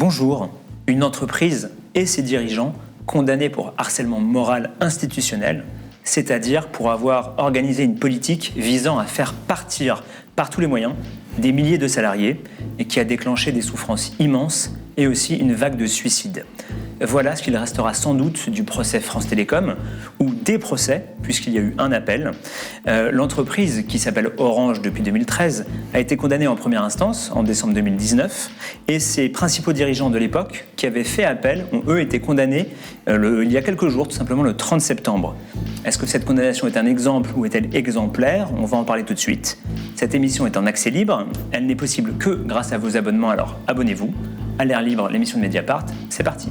Bonjour. Une entreprise et ses dirigeants condamnés pour harcèlement moral institutionnel, c'est-à-dire pour avoir organisé une politique visant à faire partir par tous les moyens des milliers de salariés et qui a déclenché des souffrances immenses et aussi une vague de suicides. Voilà ce qu'il restera sans doute du procès France Télécom, ou des procès, puisqu'il y a eu un appel. L'entreprise, qui s'appelle Orange depuis 2013, a été condamnée en première instance, en décembre 2019, et ses principaux dirigeants de l'époque, qui avaient fait appel, ont eux été condamnés il y a quelques jours, tout simplement le 30 septembre. Est-ce que cette condamnation est un exemple ou est-elle exemplaire ? On va en parler tout de suite. Cette émission est en accès libre, elle n'est possible que grâce à vos abonnements, alors abonnez-vous. À l'air libre, l'émission de Mediapart, c'est parti.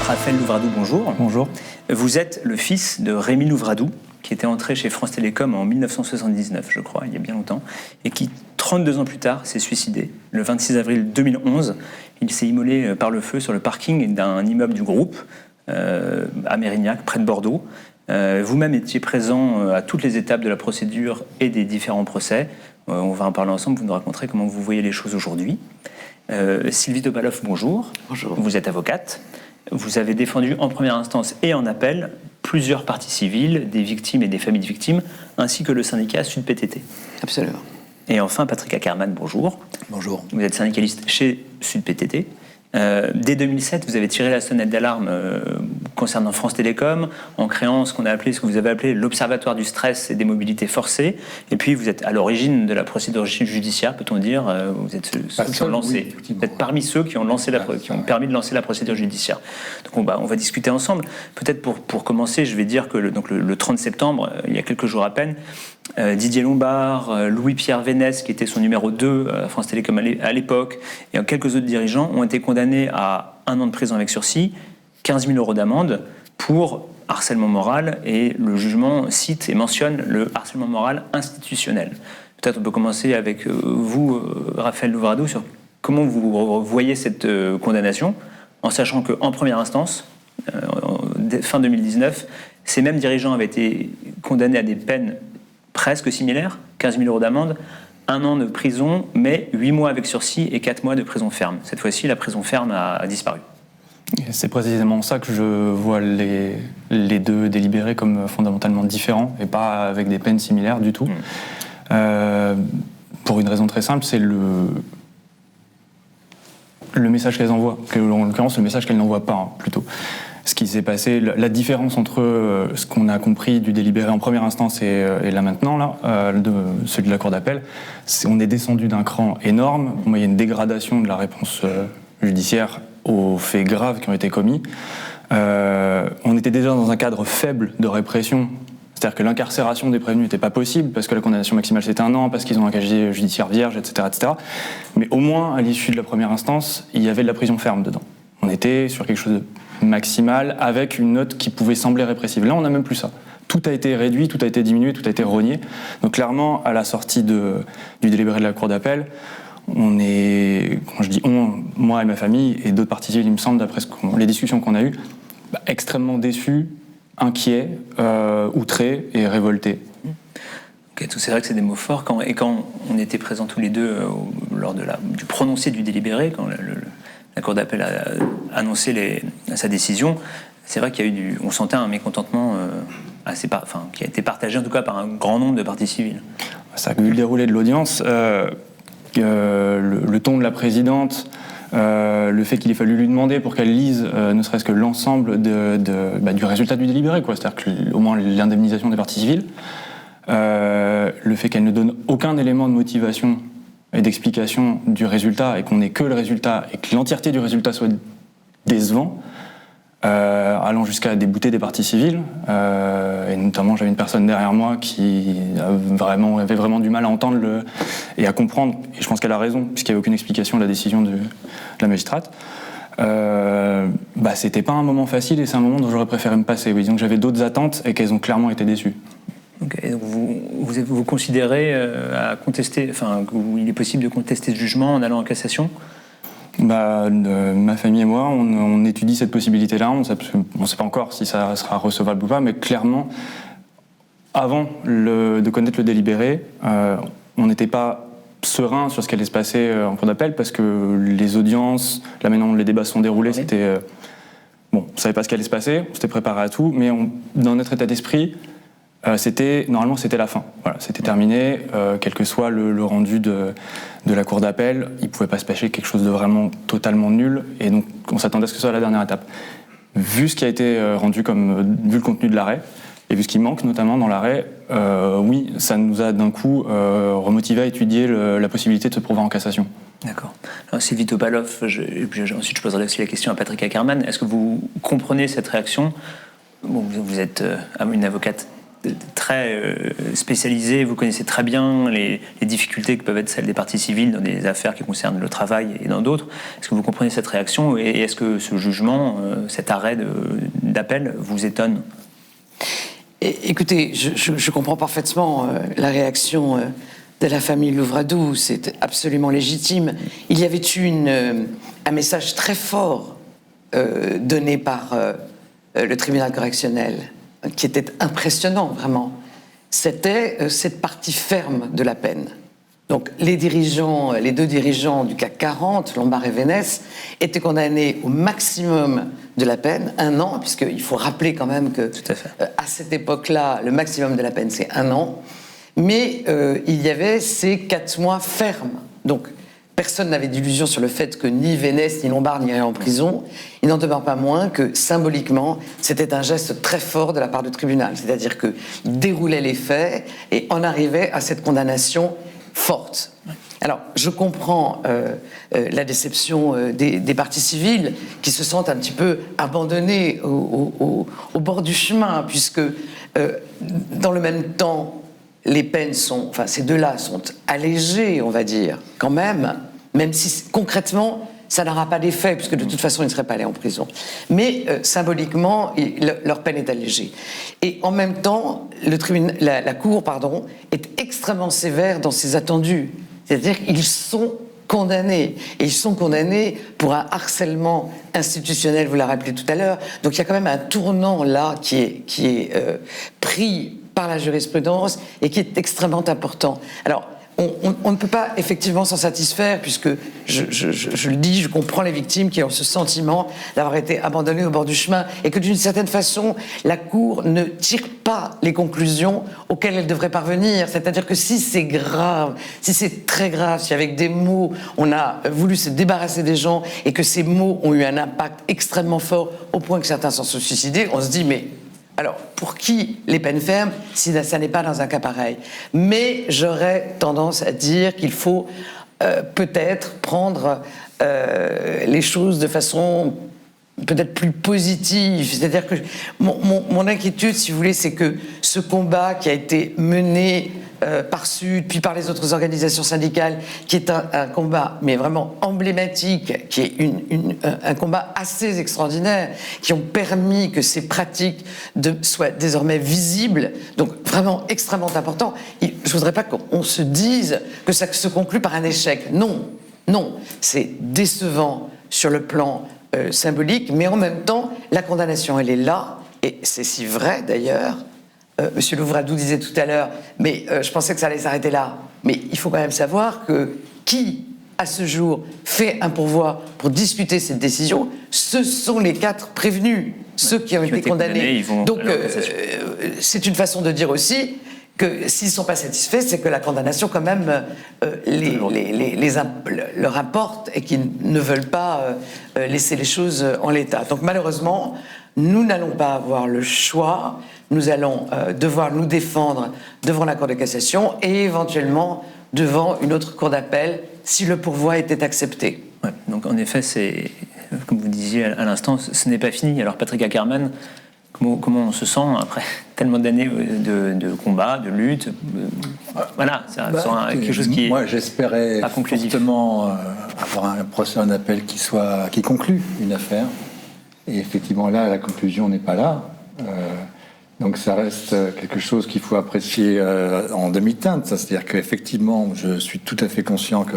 Raphaël Louvradou, bonjour. Bonjour. Vous êtes le fils de Rémi Louvradou, qui était entré chez France Télécom en 1979, je crois, il y a bien longtemps, et qui, 32 ans plus tard, s'est suicidé. Le 26 avril 2011, il s'est immolé par le feu sur le parking d'un immeuble du groupe, à Mérignac, près de Bordeaux. Vous-même étiez présent à toutes les étapes de la procédure et des différents procès. On va en parler ensemble, vous nous raconterez comment vous voyez les choses aujourd'hui. Sylvie Topalov, bonjour. Bonjour. Vous êtes avocate. Vous avez défendu en première instance et en appel plusieurs parties civiles, des victimes et des familles de victimes, ainsi que le syndicat Sud-PTT. Absolument. Et enfin, Patrick Ackerman, bonjour. Bonjour. Vous êtes syndicaliste chez Sud-PTT. Dès 2007, vous avez tiré la sonnette d'alarme concernant France Télécom en créant ce que vous avez appelé l'Observatoire du stress et des mobilités forcées. Et puis, vous êtes à l'origine de la procédure judiciaire, peut-on dire. Vous êtes ceux qui ont lancé. Oui, vous êtes parmi ceux qui ont permis de lancer la procédure judiciaire. Donc, on va discuter ensemble. Peut-être pour commencer, je vais dire que le 30 septembre, il y a quelques jours à peine, Didier Lombard, Louis-Pierre Vénès, qui était son numéro 2 à France Télécom à l'époque, et quelques autres dirigeants ont été condamnés à 1 an de prison avec sursis, 15 000 € d'amende pour harcèlement moral, et le jugement cite et mentionne le harcèlement moral institutionnel. Peut-être on peut commencer avec vous, Raphaël Louvradou, sur comment vous voyez cette condamnation, en sachant qu'en première instance, fin 2019, ces mêmes dirigeants avaient été condamnés à des peines presque similaires, 15 000 € d'amende, 1 an de prison, mais 8 mois avec sursis et 4 mois de prison ferme. Cette fois-ci, la prison ferme a disparu. C'est précisément ça que je vois les deux délibérés comme fondamentalement différents et pas avec des peines similaires du tout. Pour une raison très simple, c'est le message qu'elles envoient, en l'occurrence le message qu'elles n'envoient pas, plutôt. Ce qui s'est passé, la différence entre ce qu'on a compris du délibéré en première instance et là maintenant, celui de la cour d'appel, on est descendu d'un cran énorme. Il y a une dégradation de la réponse judiciaire aux faits graves qui ont été commis. On était déjà dans un cadre faible de répression, c'est-à-dire que l'incarcération des prévenus n'était pas possible parce que la condamnation maximale c'était 1 an, parce qu'ils ont un casier judiciaire vierge, etc., etc. Mais au moins, à l'issue de la première instance, il y avait de la prison ferme dedans. On était sur quelque chose de maximal avec une note qui pouvait sembler répressive. Là, on n'a même plus ça. Tout a été réduit, tout a été diminué, tout a été rogné. Donc clairement, à la sortie du délibéré de la cour d'appel, on est, quand je dis on, moi et ma famille et d'autres parties civiles, il me semble, d'après les discussions qu'on a eues, extrêmement déçus, inquiets, outrés et révoltés. Okay, c'est vrai que c'est des mots forts. Quand on était présents tous les deux lors du prononcé du délibéré, quand la Cour d'appel a annoncé sa décision, c'est vrai on sentait un mécontentement qui a été partagé en tout cas par un grand nombre de parties civiles. Ça a vu le déroulé de l'audience, le ton de la présidente, le fait qu'il ait fallu lui demander pour qu'elle lise ne serait-ce que l'ensemble du résultat du délibéré, c'est-à-dire au moins l'indemnisation des parties civiles, le fait qu'elle ne donne aucun élément de motivation et d'explication du résultat, et qu'on n'ait que le résultat, et que l'entièreté du résultat soit décevant, allant jusqu'à débouter des parties civiles, et notamment j'avais une personne derrière moi qui avait vraiment du mal à entendre et à comprendre, et je pense qu'elle a raison, puisqu'il n'y avait aucune explication de la décision de la magistrate. C'était pas un moment facile, et c'est un moment dont j'aurais préféré me passer. Oui. Donc j'avais d'autres attentes, et qu'elles ont clairement été déçues. Okay. Donc vous considérez à contester, qu'il est possible de contester ce jugement en allant en cassation ? Ma famille et moi, on étudie cette possibilité-là. On ne sait pas encore si ça sera recevable ou pas, mais clairement, avant de connaître le délibéré, on n'était pas serein sur ce qui allait se passer en cour d'appel parce que les audiences, là maintenant les débats se sont déroulés, c'était... bon, on ne savait pas ce qui allait se passer, on s'était préparé à tout, mais dans notre état d'esprit, normalement c'était la fin. Voilà, c'était terminé, quel que soit le rendu de la cour d'appel, il ne pouvait pas se passer quelque chose de vraiment totalement nul, et donc on s'attendait à ce que ce soit la dernière étape. Vu ce qui a été rendu vu le contenu de l'arrêt, et vu ce qui manque notamment dans l'arrêt, oui, ça nous a d'un coup remotivé à étudier la possibilité de se pourvoir en cassation. D'accord. Alors Sylvie Topalov, ensuite je poserai aussi la question à Patrick Ackerman. Est-ce que vous comprenez cette réaction ? Bon, vous êtes une avocate très spécialisée, vous connaissez très bien les difficultés que peuvent être celles des parties civiles dans des affaires qui concernent le travail et dans d'autres. Est-ce que vous comprenez cette réaction et est-ce que ce jugement, cet arrêt d'appel vous étonne ? Écoutez, je comprends parfaitement la réaction de la famille Louvradou, c'est absolument légitime. Il y avait eu un message très fort donné par le tribunal correctionnel, qui était impressionnant, vraiment. C'était cette partie ferme de la peine. Donc les deux dirigeants du CAC 40, Lombard et Vénès, étaient condamnés au maximum de la peine, 1 an, puisqu'il faut rappeler quand même que à cette époque-là, le maximum de la peine, c'est 1 an. Mais il y avait ces 4 mois fermes. Donc personne n'avait d'illusion sur le fait que ni Vénès, ni Lombard n'iraient en prison. Il n'en demeure pas moins que, symboliquement, c'était un geste très fort de la part du tribunal. C'est-à-dire qu'il déroulait les faits et en arrivait à cette condamnation forte. Alors, je comprends la déception des parties civiles qui se sentent un petit peu abandonnées au bord du chemin, puisque dans le même temps, les peines ces deux-là sont allégées, on va dire, quand même si concrètement, ça n'aura pas d'effet, puisque de toute façon, ils ne seraient pas allés en prison. Mais symboliquement, leur peine est allégée. Et en même temps, la Cour est extrêmement sévère dans ses attendus. C'est-à-dire qu'ils sont condamnés. Et ils sont condamnés pour un harcèlement institutionnel, vous l'avez rappelé tout à l'heure. Donc il y a quand même un tournant là qui est pris par la jurisprudence et qui est extrêmement important. Alors, on ne peut pas effectivement s'en satisfaire, puisque, je le dis, je comprends les victimes qui ont ce sentiment d'avoir été abandonnées au bord du chemin, et que d'une certaine façon, la Cour ne tire pas les conclusions auxquelles elle devrait parvenir. C'est-à-dire que si c'est grave, si c'est très grave, si avec des mots, on a voulu se débarrasser des gens, et que ces mots ont eu un impact extrêmement fort, au point que certains s'en sont suicidés, on se dit, mais... Alors, pour qui les peines fermes, si ça n'est pas dans un cas pareil ? Mais j'aurais tendance à dire qu'il faut peut-être prendre les choses de façon peut-être plus positive. C'est-à-dire que mon inquiétude, si vous voulez, c'est que ce combat qui a été mené par Sud, puis par les autres organisations syndicales, qui est un combat, mais vraiment emblématique, qui est un combat assez extraordinaire, qui ont permis que ces pratiques soient désormais visibles, donc vraiment extrêmement important. Je ne voudrais pas qu'on se dise que ça se conclut par un échec. Non, c'est décevant sur le plan symbolique, mais en même temps, la condamnation, elle est là, et c'est si vrai d'ailleurs. Monsieur Louvradou disait tout à l'heure, mais je pensais que ça allait s'arrêter là. Mais il faut quand même savoir que qui, à ce jour, fait un pourvoi pour discuter cette décision, ce sont les 4 prévenus, ceux qui ont été condamnés. Donc, c'est une façon de dire aussi que s'ils ne sont pas satisfaits, c'est que la condamnation, quand même, leur importe et qu'ils ne veulent pas laisser les choses en l'état. Donc, malheureusement, nous n'allons pas avoir le choix. Nous allons devoir nous défendre devant la Cour de cassation et éventuellement devant une autre cour d'appel si le pourvoi était accepté. Ouais, donc en effet, c'est, comme vous disiez à l'instant, ce n'est pas fini. Alors Patrick Ackerman, comment on se sent après tellement d'années de combat, de lutte Voilà, c'est quelque chose qui est moi, j'espérais fortement avoir un procès en appel qui conclut une affaire. Et effectivement, là, la conclusion n'est pas là. Donc ça reste quelque chose qu'il faut apprécier en demi-teinte. C'est-à-dire qu'effectivement, je suis tout à fait conscient que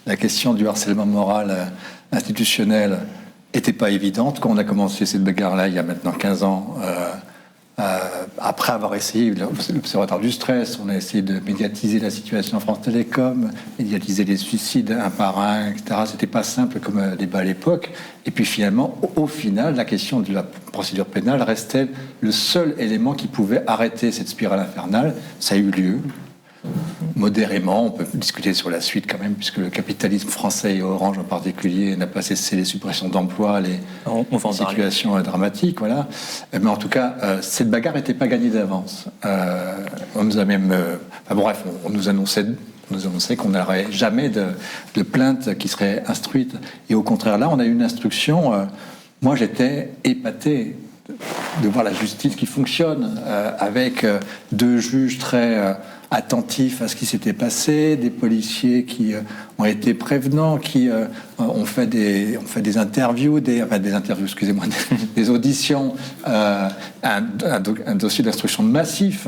la question du harcèlement moral institutionnel n'était pas évidente. Quand on a commencé cette bagarre-là, il y a maintenant 15 ans, après avoir essayé l'Observatoire du stress, on a essayé de médiatiser la situation en France Télécom, médiatiser les suicides un par un, etc. C'était pas simple comme débat à l'époque. Et puis finalement, au final, la question de la procédure pénale restait le seul élément qui pouvait arrêter cette spirale infernale. Ça a eu lieu. Modérément, on peut discuter sur la suite quand même, puisque le capitalisme français et Orange en particulier n'a pas cessé les suppressions d'emplois, les situations dramatiques, voilà. Mais en tout cas, cette bagarre n'était pas gagnée d'avance. On nous a même, on nous annonçait qu'on n'aurait jamais de plainte qui serait instruite. Et au contraire, là, on a eu une instruction. Moi, j'étais épaté de voir la justice qui fonctionne, avec deux juges très attentifs à ce qui s'était passé, des policiers qui ont été prévenants, qui ont fait des interviews, des auditions, un dossier d'instruction massif,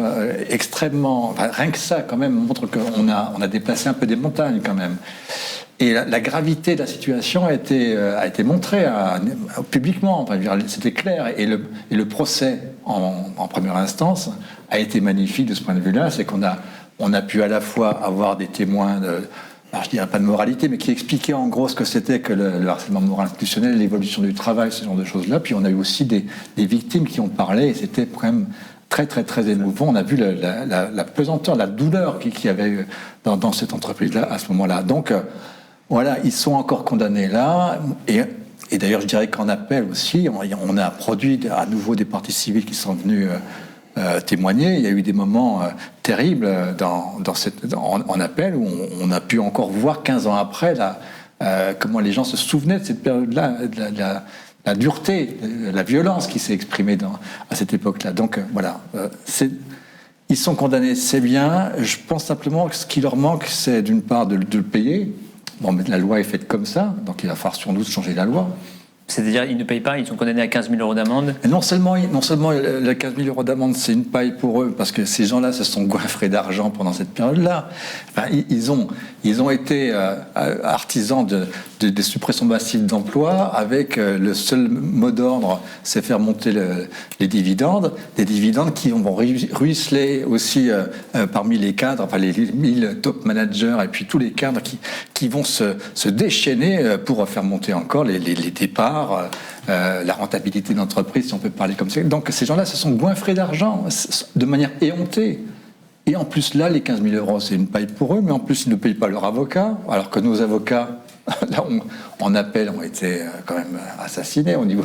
extrêmement... rien que ça, quand même, montre qu'on a déplacé un peu des montagnes, quand même. Et la gravité de la situation a été montrée publiquement, c'était clair. Et le procès en première instance a été magnifique de ce point de vue-là. C'est qu'on a pu à la fois avoir des témoins alors je dirais pas de moralité, mais qui expliquaient en gros ce que c'était que le harcèlement moral institutionnel, l'évolution du travail, ce genre de choses-là. Puis on a eu aussi des victimes qui ont parlé, et c'était quand même très, très, très émouvant. On a vu la pesanteur, la douleur qu'il y avait dans cette entreprise-là à ce moment-là. Donc, voilà, ils sont encore condamnés là, et d'ailleurs je dirais qu'en appel aussi, on a produit à nouveau des parties civiles qui sont venues témoigner. Il y a eu des moments terribles en appel où on a pu encore voir 15 ans après comment les gens se souvenaient de cette période-là, de la dureté, la violence qui s'est exprimée à cette époque-là. Donc voilà, ils sont condamnés, c'est bien. Je pense simplement que ce qui leur manque, c'est d'une part de le payer. Bon, mais la loi est faite comme ça, donc il va falloir sans doute changer la loi. C'est-à-dire, ils ne payent pas, ils sont condamnés à 15 000 euros d'amende. Et non seulement les 15 000 euros d'amende, c'est une paille pour eux, parce que ces gens-là se sont goinfrés d'argent pendant cette période-là. Enfin, ils ont été artisans des suppressions massives d'emplois, avec le seul mot d'ordre, c'est faire monter les dividendes, des dividendes qui vont ruisseler aussi parmi les cadres, enfin les 1000 top managers, et puis tous les cadres qui vont se déchaîner pour faire monter encore les départs, la rentabilité d'entreprise, si on peut parler comme ça. Donc ces gens-là se sont goinfrés d'argent de manière éhontée. Et en plus là, les 15 000 euros, c'est une paille pour eux, mais en plus ils ne payent pas leur avocat, alors que nos avocats, là, en appel, ont été quand même assassinés au niveau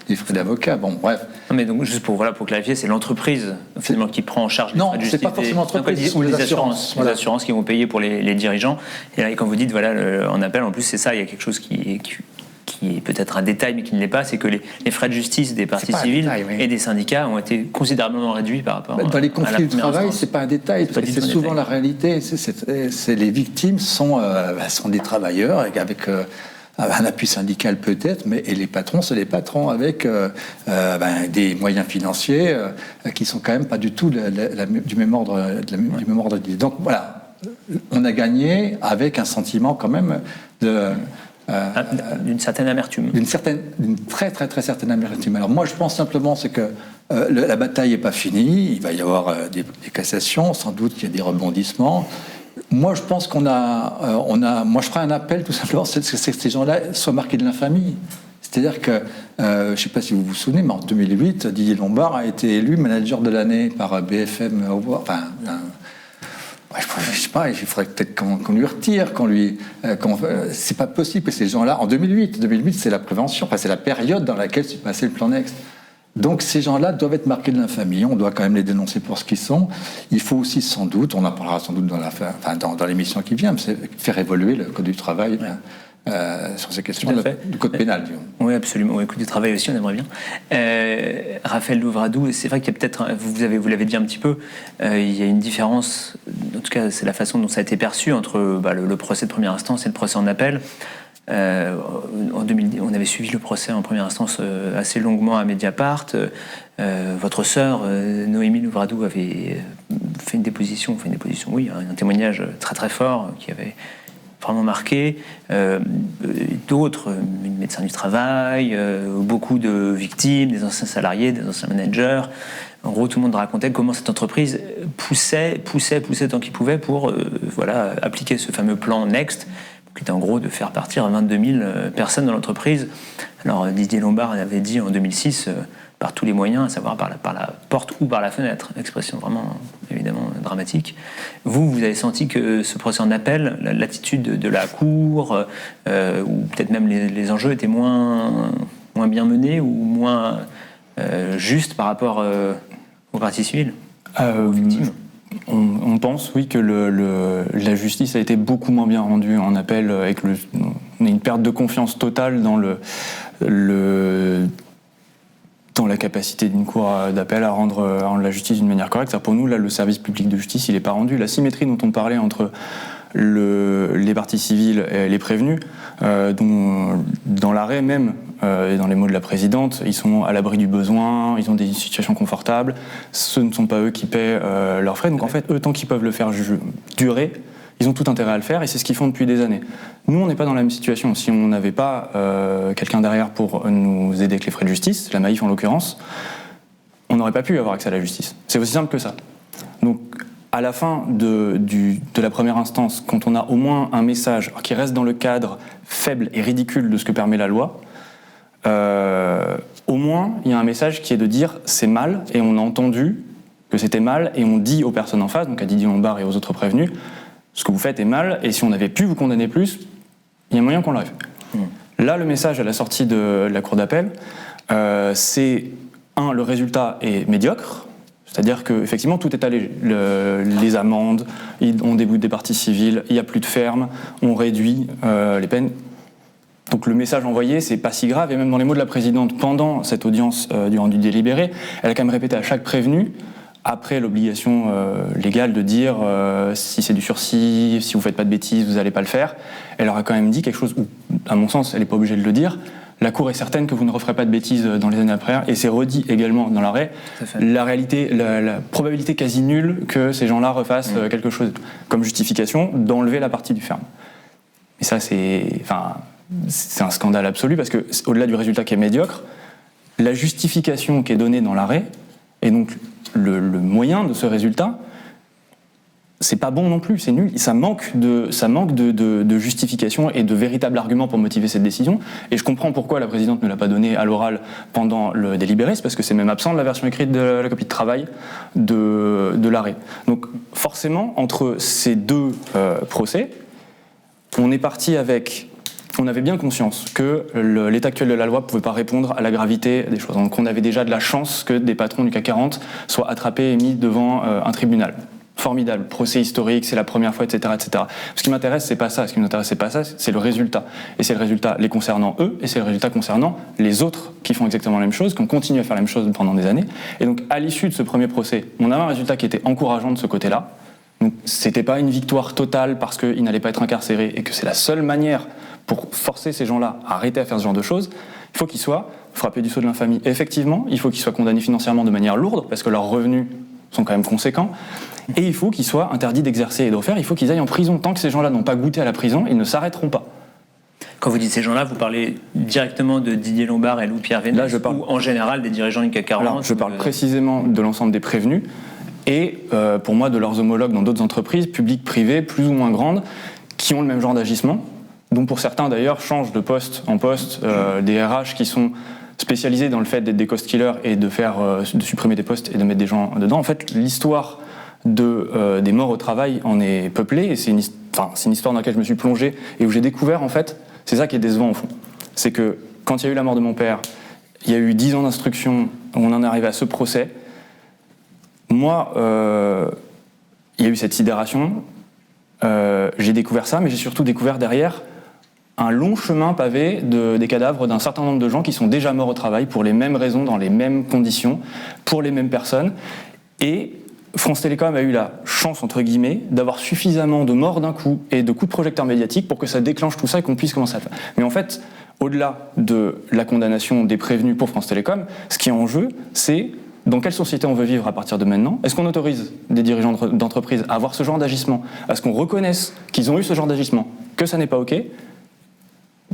des frais d'avocat. Bon, bref. Non, mais donc, juste pour clarifier, c'est l'entreprise finalement qui prend en charge les frais de justice. Non, c'est pas forcément l'entreprise, ou les assurances. Voilà. Les assurances qui vont payer pour les dirigeants. Et là, quand vous dites, en appel, en plus, c'est ça, il y a quelque chose qui est peut-être un détail, mais qui ne l'est pas, c'est que les frais de justice des parties civiles et des syndicats ont été considérablement réduits par rapport dans les conflits du travail, c'est pas un détail, c'est souvent la réalité. Les victimes sont des travailleurs avec un appui syndical peut-être, et les patrons, c'est les patrons avec des moyens financiers qui sont quand même pas du tout du même ordre d'idée. Donc voilà, on a gagné avec un sentiment quand même d'une certaine amertume. D'une très très très certaine amertume. Alors moi je pense simplement c'est que la bataille n'est pas finie, il va y avoir des cassations, sans doute qu'il y a des rebondissements. Moi je pense moi je ferai un appel tout simplement, c'est que ces gens-là soient marqués de l'infamie. C'est-à-dire que, je ne sais pas si vous vous souvenez, mais en 2008, Didier Lombard a été élu manager de l'année par BFM. Je sais pas, il faudrait peut-être qu'on lui retire, c'est pas possible que ces gens-là, en 2008, c'est la prévention, c'est la période dans laquelle s'est passé le plan Next. Donc ces gens-là doivent être marqués de l'infamie, on doit quand même les dénoncer pour ce qu'ils sont. Il faut aussi sans doute, on en parlera sans doute dans l'émission qui vient, faire évoluer le Code du travail. Sur ces questions du code pénal. Oui, absolument. Le code du travail aussi, on aimerait bien. Raphaël Louvradou, c'est vrai qu'il y a peut-être, vous l'avez dit un petit peu, il y a une différence, en tout cas c'est la façon dont ça a été perçu entre le procès de première instance et le procès en appel. En 2010, on avait suivi le procès en première instance assez longuement à Mediapart. Votre sœur, Noémie Louvradou, avait fait une déposition, oui, un témoignage très très fort qui avait vraiment marqué. D'autres, médecins du travail, beaucoup de victimes, des anciens salariés, des anciens managers, En gros, tout le monde racontait comment cette entreprise poussait tant qu'il pouvait pour appliquer ce fameux plan Next, qui était en gros de faire partir 22 000 personnes dans l'entreprise. Alors Didier Lombard avait dit en 2006, par tous les moyens, à savoir par la porte ou par la fenêtre, expression vraiment évidemment dramatique. Vous avez senti que ce procès en appel, l'attitude de la Cour, ou peut-être même les enjeux étaient moins bien menés ou moins justes par rapport aux parties civiles, aux victimes. On pense, oui, que la justice a été beaucoup moins bien rendue en appel, et que on a une perte de confiance totale dans dans la capacité d'une cour d'appel à rendre la justice d'une manière correcte. Pour nous, là, le service public de justice, il n'est pas rendu. La symétrie dont on parlait entre les parties civiles et les prévenus, dont dans l'arrêt même, et dans les mots de la présidente, ils sont à l'abri du besoin, ils ont des situations confortables, ce ne sont pas eux qui paient leurs frais, donc en fait, eux, tant qu'ils peuvent le faire durer, ils ont tout intérêt à le faire, et c'est ce qu'ils font depuis des années. Nous, on n'est pas dans la même situation. Si on n'avait pas quelqu'un derrière pour nous aider avec les frais de justice, la Maïf en l'occurrence, on n'aurait pas pu avoir accès à la justice. C'est aussi simple que ça. Donc, à la fin de la première instance, quand on a au moins un message qui reste dans le cadre faible et ridicule de ce que permet la loi, au moins il y a un message qui est de dire c'est mal, et on a entendu que c'était mal, et on dit aux personnes en face, donc à Didier Lombard et aux autres prévenus, ce que vous faites est mal, et si on avait pu vous condamner plus, il y a moyen qu'on l'aurait fait. Là, le message à la sortie de la cour d'appel, c'est le résultat est médiocre. C'est-à-dire qu'effectivement, tout est allégé. Les amendes, on déboute des parties civiles, il n'y a plus de ferme, on réduit les peines. Donc le message envoyé, c'est pas si grave. Et même dans les mots de la présidente, pendant cette audience du rendu délibéré, elle a quand même répété à chaque prévenu, après l'obligation légale de dire si c'est du sursis, si vous faites pas de bêtises, vous n'allez pas le faire. Elle leur a quand même dit quelque chose où, à mon sens, elle n'est pas obligée de le dire. La Cour est certaine que vous ne referez pas de bêtises dans les années après, et c'est redit également dans l'arrêt. La réalité, la probabilité quasi nulle que ces gens-là refassent quelque chose comme justification d'enlever la partie du ferme. Et ça, c'est un scandale absolu, parce que au-delà du résultat qui est médiocre, la justification qui est donnée dans l'arrêt, et donc le moyen de ce résultat, c'est pas bon non plus, c'est nul. Ça manque de justification et de véritable argument pour motiver cette décision. Et je comprends pourquoi la présidente ne l'a pas donné à l'oral pendant le délibéré, c'est parce que c'est même absent de la version écrite de la copie de travail de l'arrêt. Donc forcément, entre ces deux procès, on est parti avec... On avait bien conscience que l'état actuel de la loi ne pouvait pas répondre à la gravité des choses. Donc on avait déjà de la chance que des patrons du CAC 40 soient attrapés et mis devant un tribunal. Formidable, procès historique, c'est la première fois, etc., etc. Ce qui m'intéresse, c'est pas ça. Ce qui m'intéresse, c'est pas ça, c'est le résultat. Et c'est le résultat les concernant eux, et c'est le résultat concernant les autres qui font exactement la même chose, qui ont continué à faire la même chose pendant des années. Et donc, à l'issue de ce premier procès, on avait un résultat qui était encourageant de ce côté-là. Donc, c'était pas une victoire totale parce qu'ils n'allaient pas être incarcérés et que c'est la seule manière pour forcer ces gens-là à arrêter à faire ce genre de choses. Il faut qu'ils soient frappés du sceau de l'infamie. Et effectivement, il faut qu'ils soient condamnés financièrement de manière lourde parce que leurs revenus sont quand même conséquents. Et il faut qu'ils soient interdits d'exercer et de refaire, il faut qu'ils aillent en prison. Tant que ces gens-là n'ont pas goûté à la prison, ils ne s'arrêteront pas. Quand vous dites ces gens-là, vous parlez directement de Didier Lombard et Louis-Pierre Vénès, ou en général des dirigeants du CAC 40? Alors, je parle précisément de l'ensemble des prévenus, et pour moi de leurs homologues dans d'autres entreprises, publiques, privées, plus ou moins grandes, qui ont le même genre d'agissement, dont pour certains d'ailleurs changent de poste en poste, des RH qui sont spécialisés dans le fait d'être des cost killers et de supprimer des postes et de mettre des gens dedans. En fait, l'histoire des morts au travail en est peuplée, et c'est une histoire dans laquelle je me suis plongé et où j'ai découvert, en fait, c'est ça qui est décevant au fond. C'est que quand il y a eu la mort de mon père, il y a eu 10 ans d'instruction, on en est arrivé à ce procès. Moi, il y a eu cette sidération, j'ai découvert ça, mais j'ai surtout découvert derrière un long chemin pavé des cadavres d'un certain nombre de gens qui sont déjà morts au travail pour les mêmes raisons, dans les mêmes conditions, pour les mêmes personnes. Et France Télécom a eu la chance, entre guillemets, d'avoir suffisamment de morts d'un coup et de coups de projecteur médiatique pour que ça déclenche tout ça et qu'on puisse commencer à faire. Mais en fait, au-delà de la condamnation des prévenus pour France Télécom, ce qui est en jeu, c'est dans quelle société on veut vivre à partir de maintenant. Est-ce qu'on autorise des dirigeants d'entreprise à avoir ce genre d'agissement, à ce qu'on reconnaisse qu'ils ont eu ce genre d'agissement, que ça n'est pas OK,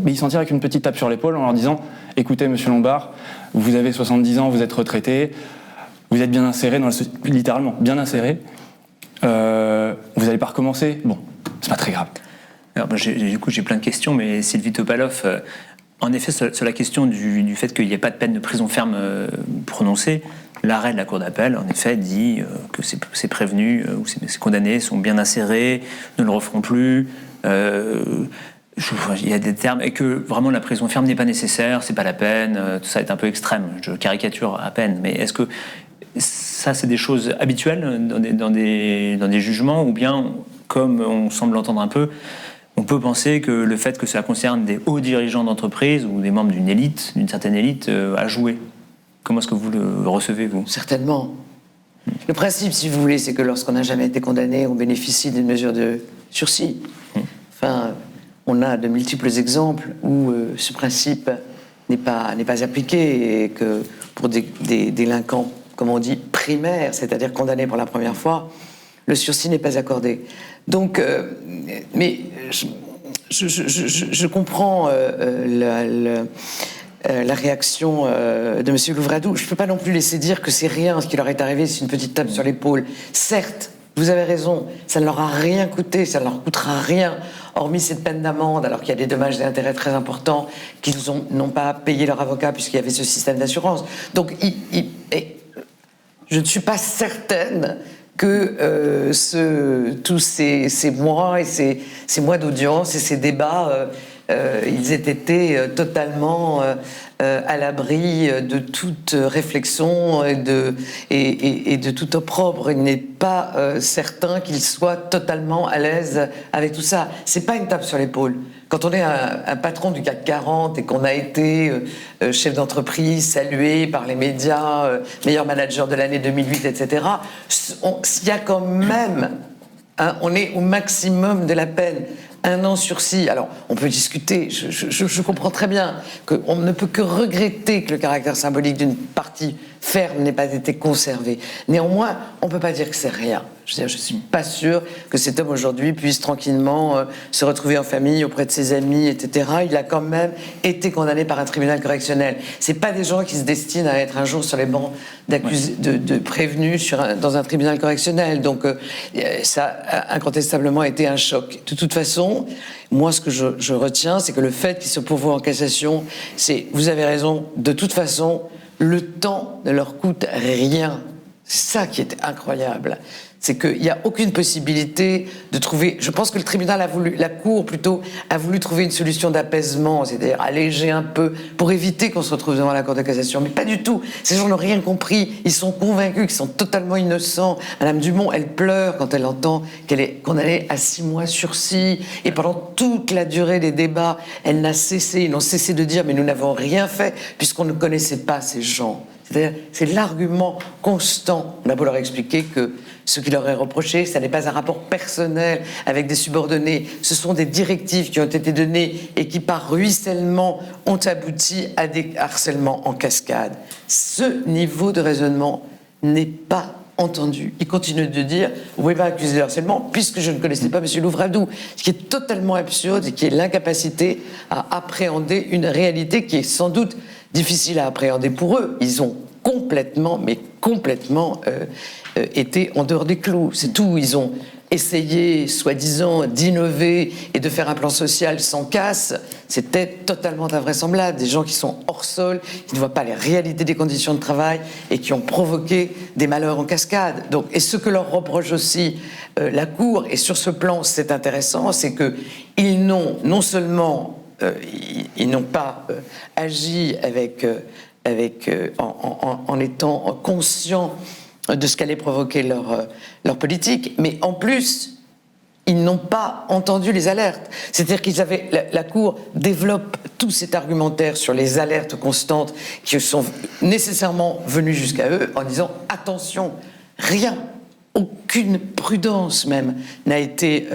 mais ils s'en tirent avec une petite tape sur l'épaule en leur disant « Écoutez, monsieur Lombard, vous avez 70 ans, vous êtes retraité, vous êtes bien inséré dans la société, littéralement bien inséré, vous n'allez pas recommencer, bon, c'est pas très grave. Alors, du coup, j'ai plein de questions, mais Sylvie Topalov, en effet, sur la question du fait qu'il n'y ait pas de peine de prison ferme prononcée, l'arrêt de la Cour d'appel, en effet, dit que ces prévenus ou ces condamnés sont bien insérés, ne le referont plus. Il y a des termes, et que vraiment la prison ferme n'est pas nécessaire, c'est pas la peine, tout ça est un peu extrême. Je caricature à peine, mais est-ce que ça, c'est des choses habituelles dans des jugements, ou bien, comme on semble l'entendre un peu, on peut penser que le fait que ça concerne des hauts dirigeants d'entreprise ou des membres d'une certaine élite, a joué? Comment est-ce que vous le recevez, vous? Certainement. Le principe, si vous voulez, c'est que lorsqu'on n'a jamais été condamné, on bénéficie d'une mesure de sursis. Enfin, on a de multiples exemples où ce principe n'est pas appliqué, et que pour des délinquants, comme on dit, primaires, c'est-à-dire condamnés pour la première fois, le sursis n'est pas accordé. Donc, mais je comprends la réaction de M. Louvradou. Je ne peux pas non plus laisser dire que c'est rien, ce qui leur est arrivé, c'est une petite tape sur l'épaule. Certes, vous avez raison, ça ne leur a rien coûté, ça ne leur coûtera rien, hormis cette peine d'amende, alors qu'il y a des dommages et intérêts très importants qu'ils n'ont pas payé leur avocat puisqu'il y avait ce système d'assurance. Donc, je ne suis pas certaine que tous ces mois et ces mois d'audience et ces débats, ils aient été totalement à l'abri de toute réflexion et de tout opprobre. Il n'est pas certain qu'ils soient totalement à l'aise avec tout ça. C'est pas une tape sur l'épaule. Quand on est un patron du CAC 40 et qu'on a été chef d'entreprise, salué par les médias, meilleur manager de l'année 2008, etc., il y a quand même, on est au maximum de la peine. 1 an sursis. Alors, on peut discuter, je comprends très bien qu'on ne peut que regretter que le caractère symbolique d'une partie ferme n'ait pas été conservé. Néanmoins, on ne peut pas dire que c'est rien. Je ne suis pas sûr que cet homme aujourd'hui puisse tranquillement se retrouver en famille, auprès de ses amis, etc. Il a quand même été condamné par un tribunal correctionnel. Ce n'est pas des gens qui se destinent à être un jour sur les bancs d'accusés, de prévenus dans un tribunal correctionnel. Donc, ça a incontestablement été un choc. De toute façon, moi, ce que je retiens, c'est que le fait qu'il se pourvoie en cassation, vous avez raison, de toute façon, le temps ne leur coûte rien. C'est ça qui est incroyable. C'est qu'il n'y a aucune possibilité de trouver... Je pense que le tribunal la Cour plutôt, a voulu trouver une solution d'apaisement, c'est-à-dire alléger un peu, pour éviter qu'on se retrouve devant la Cour de cassation. Mais pas du tout. Ces gens n'ont rien compris. Ils sont convaincus qu'ils sont totalement innocents. Madame Dumont, elle pleure quand elle entend qu'elle est condamnée à 6 mois sursis. Et pendant toute la durée des débats, ils n'ont cessé de dire « mais nous n'avons rien fait puisqu'on ne connaissait pas ces gens ». C'est-à-dire, c'est l'argument constant. On a beau leur expliquer que ce qui leur est reproché, ça n'est pas un rapport personnel avec des subordonnés. Ce sont des directives qui ont été données et qui, par ruissellement, ont abouti à des harcèlements en cascade. Ce niveau de raisonnement n'est pas entendu. Il continue de dire « vous ne pouvez pas accuser de harcèlement puisque je ne connaissais pas M. Louvradou », ce qui est totalement absurde et qui est l'incapacité à appréhender une réalité qui est sans doute difficile à appréhender pour eux. Ils ont complètement été en dehors des clous. C'est tout. Ils ont essayé, soi-disant, d'innover et de faire un plan social sans casse. C'était totalement invraisemblable. Des gens qui sont hors sol, qui ne voient pas les réalités des conditions de travail et qui ont provoqué des malheurs en cascade. Donc, et ce que leur reproche aussi la Cour, et sur ce plan, c'est intéressant, c'est qu'ils n'ont non seulement ils n'ont pas agi en étant conscients de ce qu'allait provoquer leur politique, mais en plus, ils n'ont pas entendu les alertes. C'est-à-dire qu'ils avaient... La Cour développe tout cet argumentaire sur les alertes constantes qui sont nécessairement venues jusqu'à eux en disant « attention, rien ». Aucune prudence même n'a été,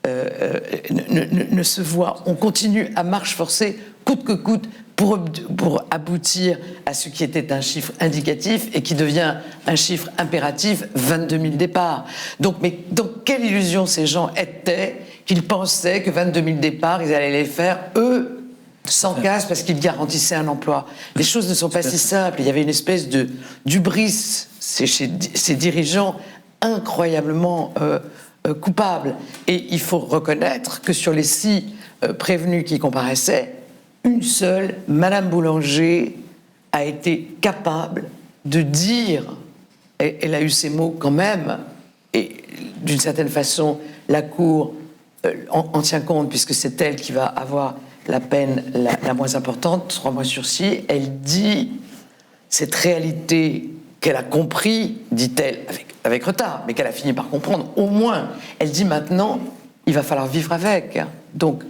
ne se voit. On continue à marche forcée, coûte que coûte, pour aboutir à ce qui était un chiffre indicatif et qui devient un chiffre impératif, 22 000 départs. Donc, mais dans quelle illusion ces gens étaient qu'ils pensaient que 22 000 départs, ils allaient les faire, eux, sans casse parce qu'il garantissait un emploi. Les choses ne sont pas si simples. Il y avait une espèce de d'hubris chez ces dirigeants incroyablement coupables. Et il faut reconnaître que sur les 6 prévenus qui comparaissaient, une seule, Madame Boulanger, a été capable de dire, et elle a eu ces mots quand même, et d'une certaine façon, la Cour en tient compte, puisque c'est elle qui va avoir la peine la moins importante, 3 mois sursis. Elle dit cette réalité qu'elle a compris, dit-elle, avec retard, mais qu'elle a fini par comprendre, au moins. Elle dit maintenant, il va falloir vivre avec. Donc,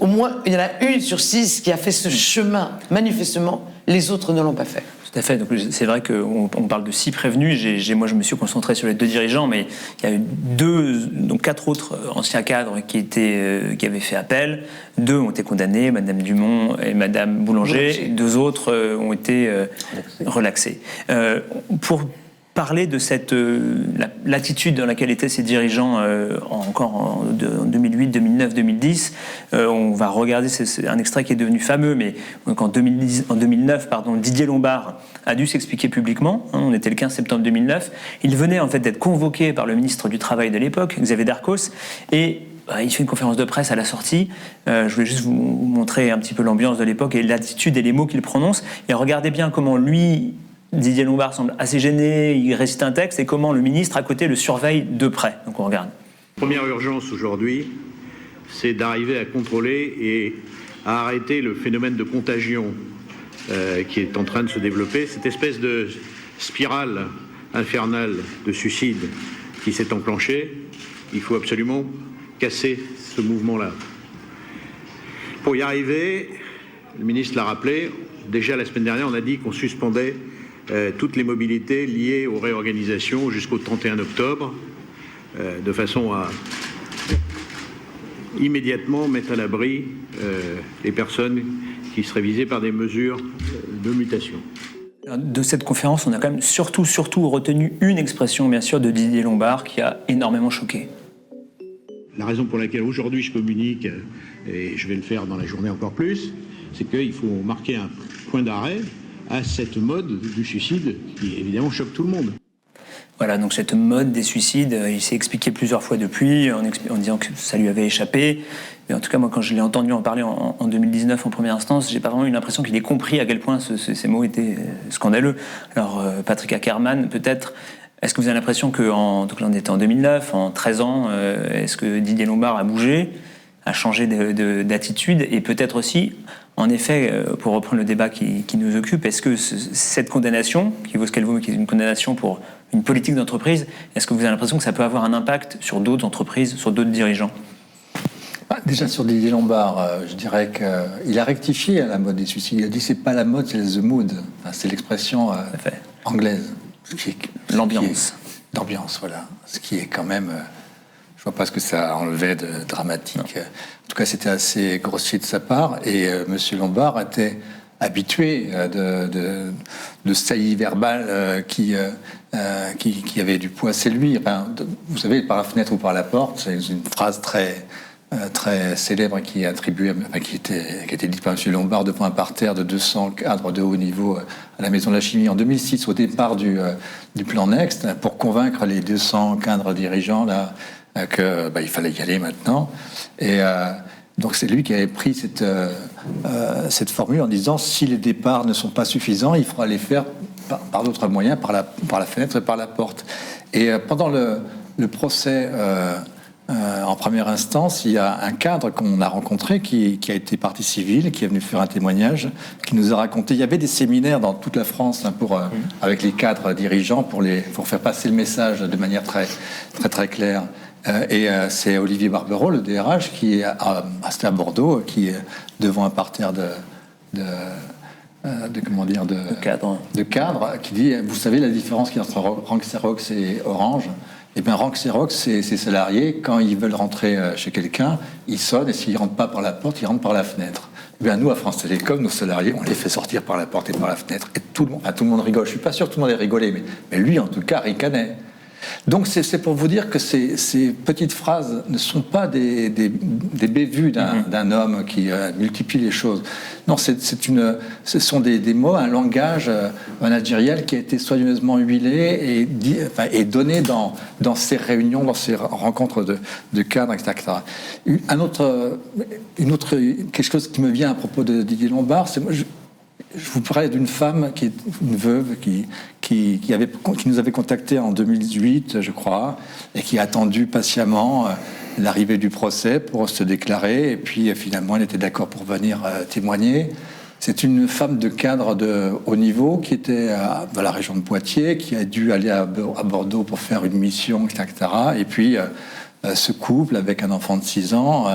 au moins, il y en a 1 sur 6 qui a fait ce chemin. Manifestement, les autres ne l'ont pas fait. Tout à fait. Donc, c'est vrai qu'on parle de 6 prévenus. Moi, je me suis concentré sur les 2 dirigeants, mais il y a eu 4 autres anciens cadres qui avaient fait appel. 2 ont été condamnés, Madame Dumont et Madame Boulanger. 2 autres ont été relaxés. Pour parler de cette l'attitude dans laquelle étaient ces dirigeants encore en 2008, 2009, 2010. On va regarder, c'est un extrait qui est devenu fameux, mais en 2009, Didier Lombard a dû s'expliquer publiquement. On était le 15 septembre 2009. Il venait en fait d'être convoqué par le ministre du Travail de l'époque, Xavier Darcos, et il fait une conférence de presse à la sortie. Je voulais juste vous montrer un petit peu l'ambiance de l'époque et l'attitude et les mots qu'il prononce. Et regardez bien comment Didier Lombard semble assez gêné, il récite un texte, et comment le ministre à côté le surveille de près. Donc on regarde. Première urgence aujourd'hui, c'est d'arriver à contrôler et à arrêter le phénomène de contagion qui est en train de se développer, cette espèce de spirale infernale de suicide qui s'est enclenchée. Il faut absolument casser ce mouvement-là. Pour y arriver, le ministre l'a rappelé, déjà la semaine dernière, on a dit qu'on suspendait toutes les mobilités liées aux réorganisations jusqu'au 31 octobre, de façon à immédiatement mettre à l'abri les personnes qui seraient visées par des mesures de mutation. De cette conférence, on a quand même surtout retenu une expression, bien sûr, de Didier Lombard qui a énormément choqué. La raison pour laquelle aujourd'hui je communique, et je vais le faire dans la journée encore plus, c'est qu'il faut marquer un point d'arrêt à cette mode du suicide qui évidemment choque tout le monde. Voilà, donc cette mode des suicides, il s'est expliqué plusieurs fois depuis en disant que ça lui avait échappé. Mais en tout cas, moi, quand je l'ai entendu en parler en 2019 en première instance, j'ai pas vraiment eu l'impression qu'il ait compris à quel point ces mots étaient scandaleux. Alors, Patrick Ackerman, peut-être, est-ce que vous avez l'impression donc là on était en 2009, en 13 ans, est-ce que Didier Lombard a bougé, a changé d'attitude, et peut-être aussi, en effet, pour reprendre le débat qui nous occupe, est-ce que cette condamnation, qui vaut ce qu'elle vaut, mais qui est une condamnation pour une politique d'entreprise, est-ce que vous avez l'impression que ça peut avoir un impact sur d'autres entreprises, sur d'autres dirigeants ? Déjà sur Didier Lombard, je dirais qu'il a rectifié à la mode des suicides. Il a dit c'est pas la mode, c'est the mood. Enfin, c'est l'expression anglaise. L'ambiance. L'ambiance, voilà. Ce qui est quand même... je vois pas ce que ça enlevait de dramatique. Non. En tout cas, c'était assez grossier de sa part. Et Monsieur Lombard était habitué de saillies verbales qui avaient du poids. C'est lui. Enfin, vous savez, par la fenêtre ou par la porte, c'est une phrase très célèbre qui est attribuée, qui était dite par M. Lombard devant un parterre de 200 cadres de haut niveau à la Maison de la Chimie en 2006, au départ du plan Next, pour convaincre les 200 cadres dirigeants là qu'il fallait y aller maintenant. Et donc c'est lui qui avait pris cette formule en disant si les départs ne sont pas suffisants, il faudra les faire par d'autres moyens, par la fenêtre et par la porte. Et pendant le procès en première instance, il y a un cadre qu'on a rencontré qui a été partie civile, qui est venu faire un témoignage, qui nous a raconté. Il y avait des séminaires dans toute la France avec les cadres dirigeants pour faire passer le message de manière très, très, très claire. Et c'est Olivier Barbereau, le DRH, qui est à Bordeaux, qui est devant un parterre de cadres, qui dit, vous savez la différence qu'il y a entre Rank Xerox et Orange? Eh bien, Rank Xerox, ses salariés, quand ils veulent rentrer chez quelqu'un, ils sonnent, et s'ils ne rentrent pas par la porte, ils rentrent par la fenêtre. Eh bien, nous, à France Télécom, nos salariés, on les fait sortir par la porte et par la fenêtre. Et tout le monde rigole. Je ne suis pas sûr que tout le monde ait rigolé, mais lui, en tout cas, ricanait. Donc c'est pour vous dire que ces petites phrases ne sont pas des bévues d'un homme qui multiplie les choses. Non, ce sont des mots, un langage managériel qui a été soigneusement huilé et donné dans ces réunions, dans ces rencontres de cadres, etc. Quelque chose qui me vient à propos de Didier Lombard, c'est je vous parlais d'une femme qui est une veuve qui nous avait contactés en 2018, je crois, et qui a attendu patiemment l'arrivée du procès pour se déclarer, et puis finalement elle était d'accord pour venir témoigner. C'est une femme de cadre de haut niveau qui était dans la région de Poitiers, qui a dû aller à Bordeaux pour faire une mission, etc. Et puis ce couple avec un enfant de 6 ans,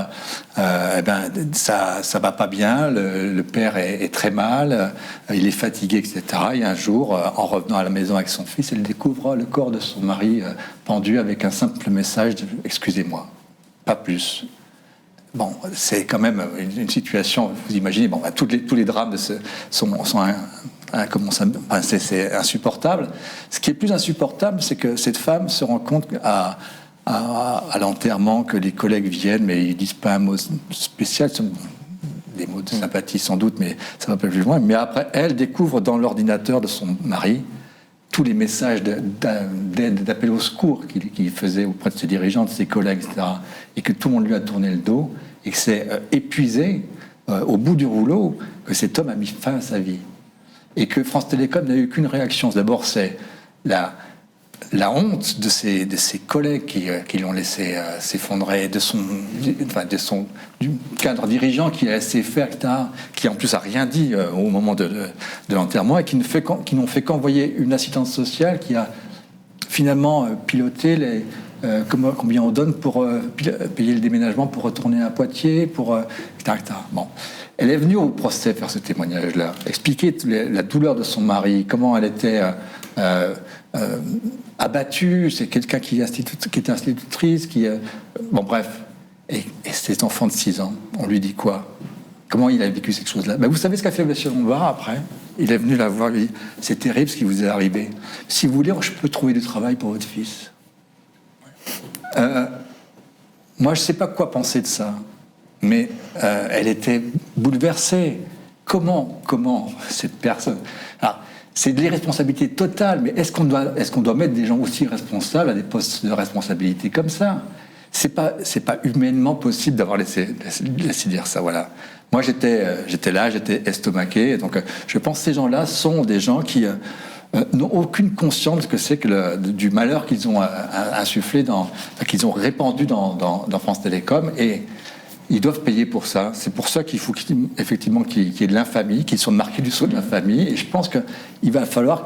ça va pas bien, le père est très mal, il est fatigué, etc. Et un jour, en revenant à la maison avec son fils, elle découvre le corps de son mari pendu avec un simple message de « excusez-moi », pas plus. Bon, c'est quand même une situation, vous imaginez, tous les drames c'est insupportable. Ce qui est plus insupportable, c'est que cette femme se rend compte à l'enterrement que les collègues viennent, mais ils disent pas un mot spécial, des mots de sympathie sans doute, mais ça va pas plus loin. Mais après, elle découvre dans l'ordinateur de son mari tous les messages d'aide, d'appel au secours qu'il faisait auprès de ses dirigeants, de ses collègues, etc. Et que tout le monde lui a tourné le dos, et que c'est épuisé, au bout du rouleau, que cet homme a mis fin à sa vie. Et que France Télécom n'a eu qu'une réaction. D'abord, c'est la honte de ses collègues qui l'ont laissé s'effondrer, du cadre dirigeant qui a laissé faire, etc., qui en plus a rien dit au moment de l'enterrement, et qui n'ont fait qu'envoyer une assistante sociale qui a finalement piloté combien on donne pour payer le déménagement pour retourner à Poitiers, etc. Bon. Elle est venue au procès faire ce témoignage-là, expliquer la douleur de son mari, comment elle était abattue. C'est quelqu'un qui était institutrice, bon bref. Et cet enfant de 6 ans, on lui dit quoi? Comment il a vécu cette chose-là? Vous savez ce qu'a fait M. Lombard après? Il est venu la voir, lui dit, c'est terrible ce qui vous est arrivé. Si vous voulez, je peux trouver du travail pour votre fils. Moi, je ne sais pas quoi penser de ça, mais elle était bouleversée. Comment cette personne... Alors, c'est de l'irresponsabilité totale, mais est-ce qu'on doit mettre des gens aussi responsables à des postes de responsabilité comme ça? C'est pas humainement possible d'avoir laissé dire ça, voilà. Moi, j'étais là, j'étais estomaqué, donc je pense que ces gens-là sont des gens qui n'ont aucune conscience que c'est du malheur qu'ils ont insufflé, qu'ils ont répandu dans France Télécom, et ils doivent payer pour ça. C'est pour ça qu'il faut effectivement qu'il y ait de l'infamie, qu'ils soient marqués du sceau de l'infamie, et je pense qu'il va falloir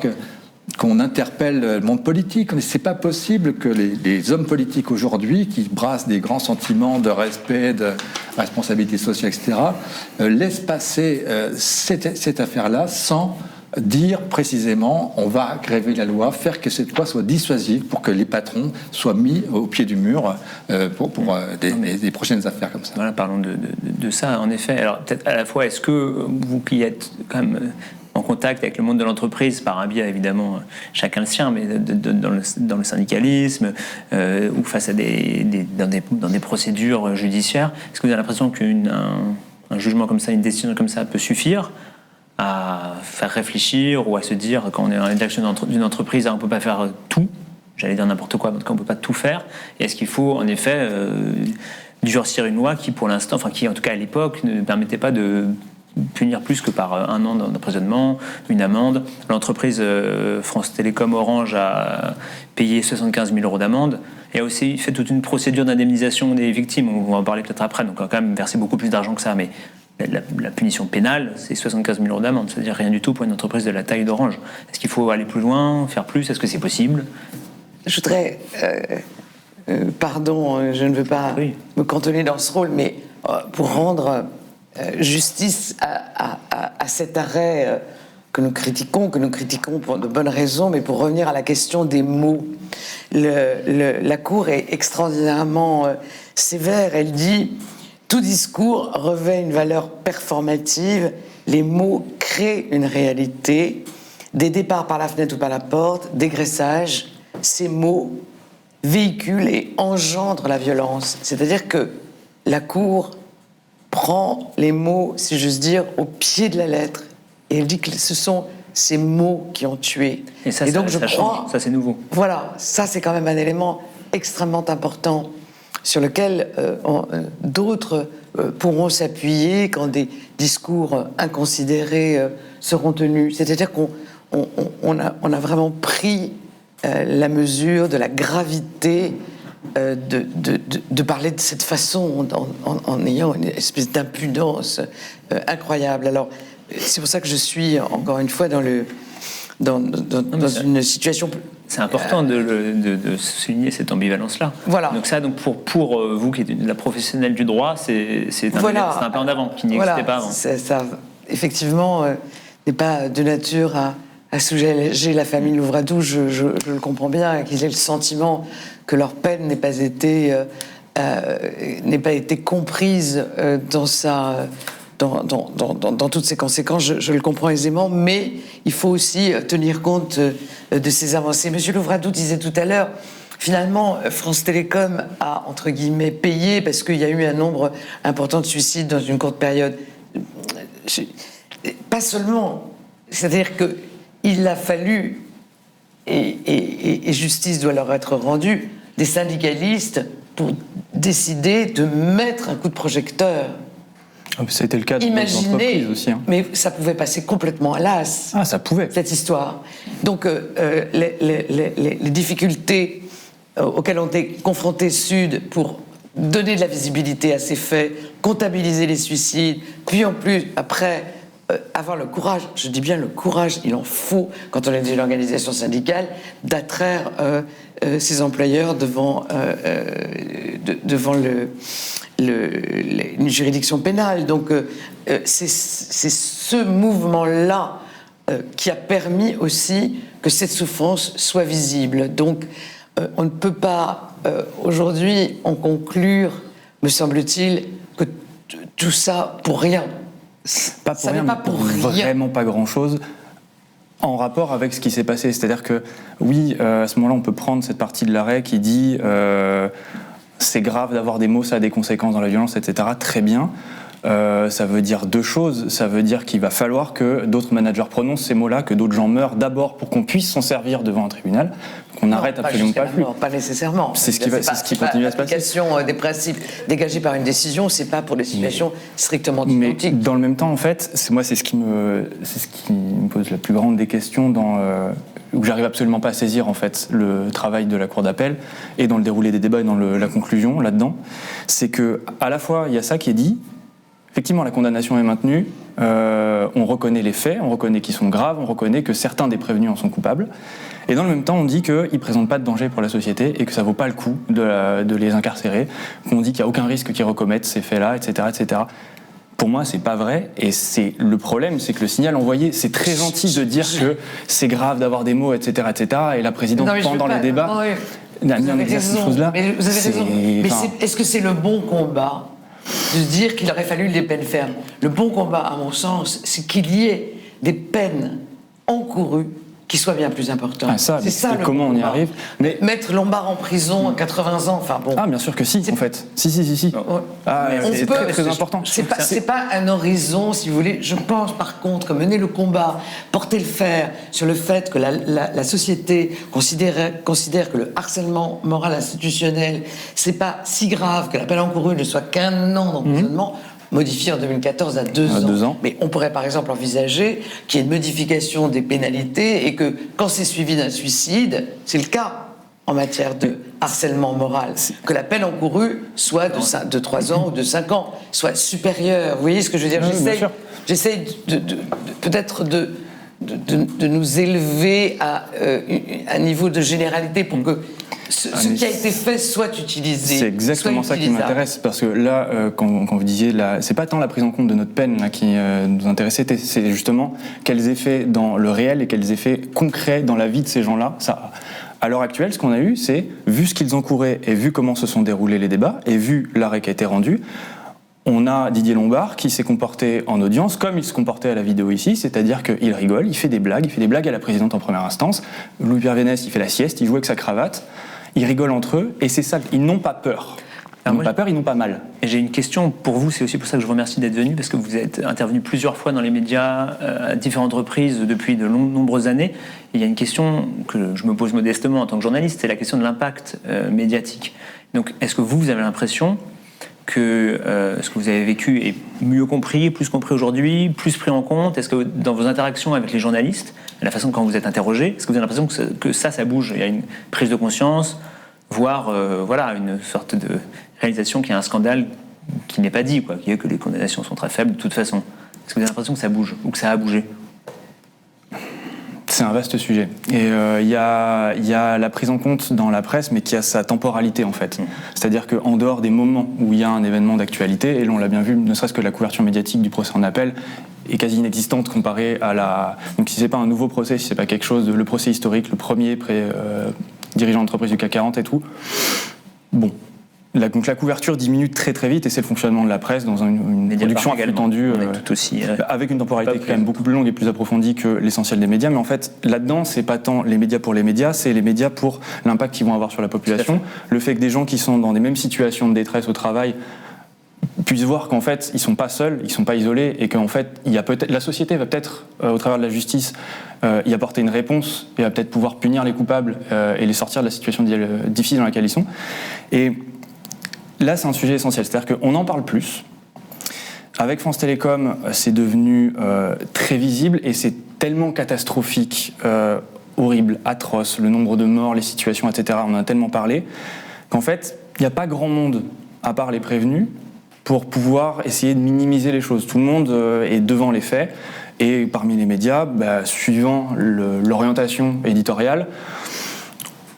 qu'on interpelle le monde politique. C'est pas possible que les hommes politiques aujourd'hui, qui brassent des grands sentiments de respect, de responsabilité sociale, etc., laissent passer cette affaire-là sans dire précisément on va gréver la loi, faire que cette loi soit dissuasive pour que les patrons soient mis au pied du mur pour des prochaines affaires comme ça. Voilà, parlons de ça, en effet. Alors peut-être à la fois, est-ce que vous qui êtes quand même en contact avec le monde de l'entreprise, par un biais évidemment chacun le sien, mais dans le syndicalisme ou face à dans des procédures judiciaires, est-ce que vous avez l'impression qu'un jugement comme ça, une décision comme ça peut suffire à faire réfléchir ou à se dire, quand on est dans la direction d'une entreprise, on ne peut pas faire tout, j'allais dire n'importe quoi, mais en tout cas on ne peut pas tout faire, et est-ce qu'il faut en effet durcir une loi qui pour l'instant, enfin qui en tout cas à l'époque ne permettait pas de punir plus que par 1 an d'emprisonnement, une amende. L'entreprise France Télécom Orange a payé 75 000 € d'amende et a aussi fait toute une procédure d'indemnisation des victimes, on va en parler peut-être après, donc on a quand même versé beaucoup plus d'argent que ça, mais la punition pénale, c'est 75 000 € d'amende, c'est-à-dire rien du tout pour une entreprise de la taille d'Orange. Est-ce qu'il faut aller plus loin, faire plus? Est-ce que c'est possible? Je voudrais... pardon, je ne veux pas me cantonner dans ce rôle, mais pour rendre justice à cet arrêt que nous critiquons pour de bonnes raisons, mais pour revenir à la question des mots. La Cour est extraordinairement sévère. Elle dit... Tout discours revêt une valeur performative, les mots créent une réalité, des départs par la fenêtre ou par la porte, dégraissage, ces mots véhicule et engendre la violence. C'est-à-dire que la Cour prend les mots, si j'ose dire, au pied de la lettre, et elle dit que ce sont ces mots qui ont tué. Et ça, donc ça change. Ça, c'est nouveau. Voilà, ça c'est quand même un élément extrêmement important sur lequel d'autres pourront s'appuyer quand des discours inconsidérés seront tenus. C'est-à-dire qu'on a vraiment pris la mesure de la gravité de parler de cette façon en ayant une espèce d'impudence incroyable. Alors, c'est pour ça que je suis, encore une fois, dans une situation... C'est important de souligner cette ambivalence-là. Voilà. Donc ça, pour vous qui êtes la professionnelle du droit, c'est un peu en avant, qui n'existait pas avant. Ça, effectivement, n'est pas de nature à soulager la famille Louvradou. Je le comprends bien, qu'ils aient le sentiment que leur peine n'ait pas été comprise dans toutes ses conséquences, je le comprends aisément, mais il faut aussi tenir compte de ces avancées. Monsieur Louvradou disait tout à l'heure, finalement, France Télécom a, entre guillemets, payé parce qu'il y a eu un nombre important de suicides dans une courte période. Pas seulement. C'est-à-dire qu'il a fallu, et justice doit leur être rendue, des syndicalistes pour décider de mettre un coup de projecteur. C'était le cas de d'autres entreprises aussi. Mais ça pouvait passer complètement à l'as. Ah, ça pouvait. Cette histoire. Donc, les difficultés auxquelles ont été confrontés Sud pour donner de la visibilité à ces faits, comptabiliser les suicides, puis en plus, après, avoir le courage, je dis bien le courage, il en faut, quand on est une organisation syndicale, d'attraire ses employeurs devant une juridiction pénale. Donc c'est ce mouvement-là qui a permis aussi que cette souffrance soit visible. Donc on ne peut pas aujourd'hui en conclure, me semble-t-il, que tout ça pour rien. Pas pour rien, vraiment pas grand-chose en rapport avec ce qui s'est passé. C'est-à-dire que, oui, à ce moment-là, on peut prendre cette partie de l'arrêt qui dit c'est grave d'avoir des mots, ça a des conséquences dans la violence, etc. Très bien. Ça veut dire deux choses. Ça veut dire qu'il va falloir que d'autres managers prononcent ces mots-là, que d'autres gens meurent d'abord pour qu'on puisse s'en servir devant un tribunal, qu'on n'arrête absolument pas plus. Pas nécessairement. C'est ce qui continue à se passer. L'application des principes dégagés par une décision, c'est pas pour des situations strictement identiques. Mais dans le même temps, en fait, c'est ce qui me pose la plus grande des questions où j'arrive absolument pas à saisir en fait le travail de la cour d'appel et dans le déroulé des débats et dans la conclusion là-dedans, c'est que à la fois il y a ça qui est dit. Effectivement, la condamnation est maintenue, on reconnaît les faits, on reconnaît qu'ils sont graves, on reconnaît que certains des prévenus en sont coupables. Et dans le même temps, on dit qu'ils ne présentent pas de danger pour la société et que ça ne vaut pas le coup de les incarcérer, qu'on dit qu'il n'y a aucun risque qu'ils recommettent ces faits-là, etc., etc. Pour moi, c'est pas vrai. Et le problème, c'est que le signal envoyé, c'est très gentil de dire que c'est grave d'avoir des mots, etc., etc. Et la présidente, pendant les débats, vous avez raison. Mais vous avez raison. Mais est-ce que c'est le bon combat de dire qu'il aurait fallu des peines fermes? Le bon combat, à mon sens, c'est qu'il y ait des peines encourues qui soient bien plus importantes. Ah, ça, c'est ça. Comment on y arrive? Mais mettre Lombard en prison à 80 ans, enfin bon. Ah, bien sûr que si, en fait. Si. Ah, c'est très, très important. C'est pas un horizon, si vous voulez. Je pense, par contre, que mener le combat, porter le fer sur le fait que la société considère que le harcèlement moral institutionnel, c'est pas si grave que la peine encourue ne soit qu'un an d'emprisonnement. Modifié en 2014 à 2 ans. Mais on pourrait par exemple envisager qu'il y ait une modification des pénalités et que quand c'est suivi d'un suicide, c'est le cas en matière de harcèlement moral, que la peine encourue soit de 3 ans ou de 5 ans, soit supérieure. Vous voyez ce que je veux dire? J'essaie peut-être de nous élever à un niveau de généralité pour que ce qui a été fait soit utilisé. C'est exactement ça qui m'intéresse, parce que là, quand vous disiez, c'est pas tant la prise en compte de notre peine là, qui nous intéressait, c'est justement quels effets dans le réel et quels effets concrets dans la vie de ces gens-là. Ça, à l'heure actuelle, ce qu'on a eu, c'est, vu ce qu'ils encouraient et vu comment se sont déroulés les débats, et vu l'arrêt qui a été rendu, on a Didier Lombard qui s'est comporté en audience comme il se comportait à la vidéo ici, c'est-à-dire qu'il rigole, il fait des blagues à la présidente en première instance. Louis-Pierre Vénès, il fait la sieste, il joue avec sa cravate. ils rigolent entre eux, et c'est ça, ils n'ont pas peur. Ils n'ont pas peur, ils n'ont pas mal. Et j'ai une question pour vous, c'est aussi pour ça que je vous remercie d'être venu, parce que vous êtes intervenu plusieurs fois dans les médias, à différentes reprises depuis de nombreuses années. Et il y a une question que je me pose modestement en tant que journaliste, c'est la question de l'impact médiatique. Donc, est-ce que vous avez l'impression que ce que vous avez vécu est mieux compris, plus compris aujourd'hui, plus pris en compte? Est-ce que dans vos interactions avec les journalistes, la façon quand vous êtes interrogé, est-ce que vous avez l'impression que ça bouge? Il y a une prise de conscience, voire une sorte de réalisation qu'il y a un scandale qui n'est pas dit, qui est que les condamnations sont très faibles de toute façon. Est-ce que vous avez l'impression que ça bouge ou que ça a bougé? C'est un vaste sujet. Et il y a la prise en compte dans la presse, mais qui a sa temporalité en fait. C'est-à-dire qu'en dehors des moments où il y a un événement d'actualité, et là on l'a bien vu, ne serait-ce que la couverture médiatique du procès en appel est quasi inexistante comparée à la... Donc si c'est pas un nouveau procès, si c'est pas quelque chose, le procès historique, le premier dirigeant d'entreprise du CAC 40 et tout, bon... Donc la couverture diminue très très vite et c'est le fonctionnement de la presse dans une production plus tendue, tout aussi, avec une temporalité quand même beaucoup plus longue et plus approfondie que l'essentiel des médias. Mais en fait, là-dedans, c'est pas tant les médias pour les médias, c'est les médias pour l'impact qu'ils vont avoir sur la population. Le fait que des gens qui sont dans des mêmes situations de détresse au travail puissent voir qu'en fait, ils sont pas seuls, ils sont pas isolés et qu'en fait, il y a peut-être, la société va peut-être, au travers de la justice, y apporter une réponse et va peut-être pouvoir punir les coupables et les sortir de la situation difficile dans laquelle ils sont. Et là, c'est un sujet essentiel, c'est-à-dire qu'on en parle plus. Avec France Télécom, c'est devenu très visible et c'est tellement catastrophique, horrible, atroce, le nombre de morts, les situations, etc., on en a tellement parlé, qu'en fait, il n'y a pas grand monde, à part les prévenus, pour pouvoir essayer de minimiser les choses. Tout le monde est devant les faits et parmi les médias, suivant l'orientation éditoriale,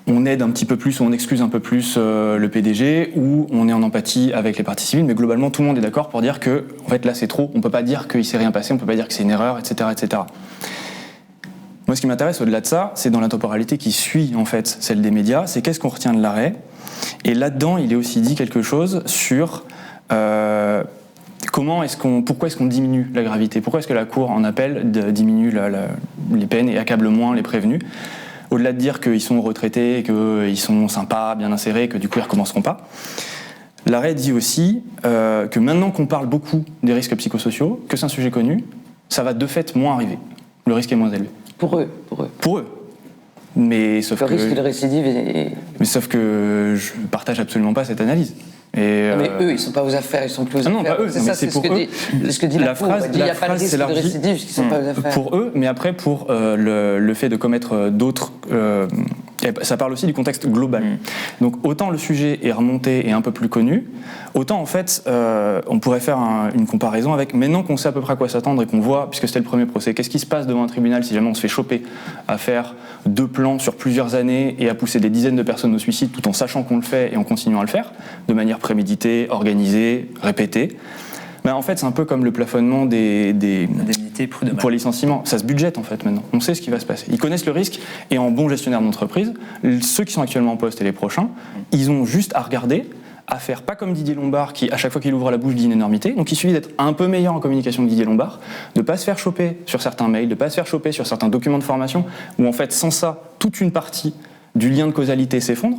on aide un petit peu plus ou on excuse un peu plus le PDG ou on est en empathie avec les parties civiles, mais globalement tout le monde est d'accord pour dire que en fait là c'est trop, on peut pas dire qu'il s'est rien passé, on peut pas dire que c'est une erreur, etc., etc. Moi ce qui m'intéresse au-delà de ça, c'est dans la temporalité qui suit en fait celle des médias, c'est qu'est-ce qu'on retient de l'arrêt, et là-dedans il est aussi dit quelque chose sur pourquoi est-ce qu'on diminue la gravité, pourquoi est-ce que la Cour en appel diminue les peines et accable moins les prévenus. Au-delà de dire qu'ils sont retraités, qu'ils sont sympas, bien insérés, que du coup ils ne recommenceront pas, l'arrêt dit aussi que maintenant qu'on parle beaucoup des risques psychosociaux, que c'est un sujet connu, ça va de fait moins arriver. Le risque est moins élevé. Pour eux. Mais sauf le risque de récidive est... Mais sauf que je ne partage absolument pas cette analyse. Mais eux, ils ne sont pas aux affaires, ils sont plus aux affaires. Non, pas eux. C'est ça, c'est ce que dit la phrase. Il n'y a pas de risque de récidive, parce qu'ils ne sont pas aux affaires. Pour eux, mais après, pour le fait de commettre d'autres... ça parle aussi du contexte global. Donc autant le sujet est remonté et un peu plus connu, autant en fait, on pourrait faire une comparaison avec maintenant qu'on sait à peu près à quoi s'attendre et qu'on voit, puisque c'était le premier procès, qu'est-ce qui se passe devant un tribunal si jamais on se fait choper à faire 2 plans sur plusieurs années et à pousser des dizaines de personnes au suicide tout en sachant qu'on le fait et en continuant à le faire, de manière préméditée, organisée, répétée. En fait, c'est un peu comme le plafonnement des indemnités pour licenciement. Ça se budgète en fait maintenant. On sait ce qui va se passer. Ils connaissent le risque et en bon gestionnaire d'entreprise, ceux qui sont actuellement en poste et les prochains, ils ont juste à regarder, à faire pas comme Didier Lombard qui, à chaque fois qu'il ouvre la bouche, dit une énormité. Donc il suffit d'être un peu meilleur en communication que Didier Lombard, de pas se faire choper sur certains mails, de pas se faire choper sur certains documents de formation, où en fait, sans ça, toute une partie du lien de causalité s'effondre.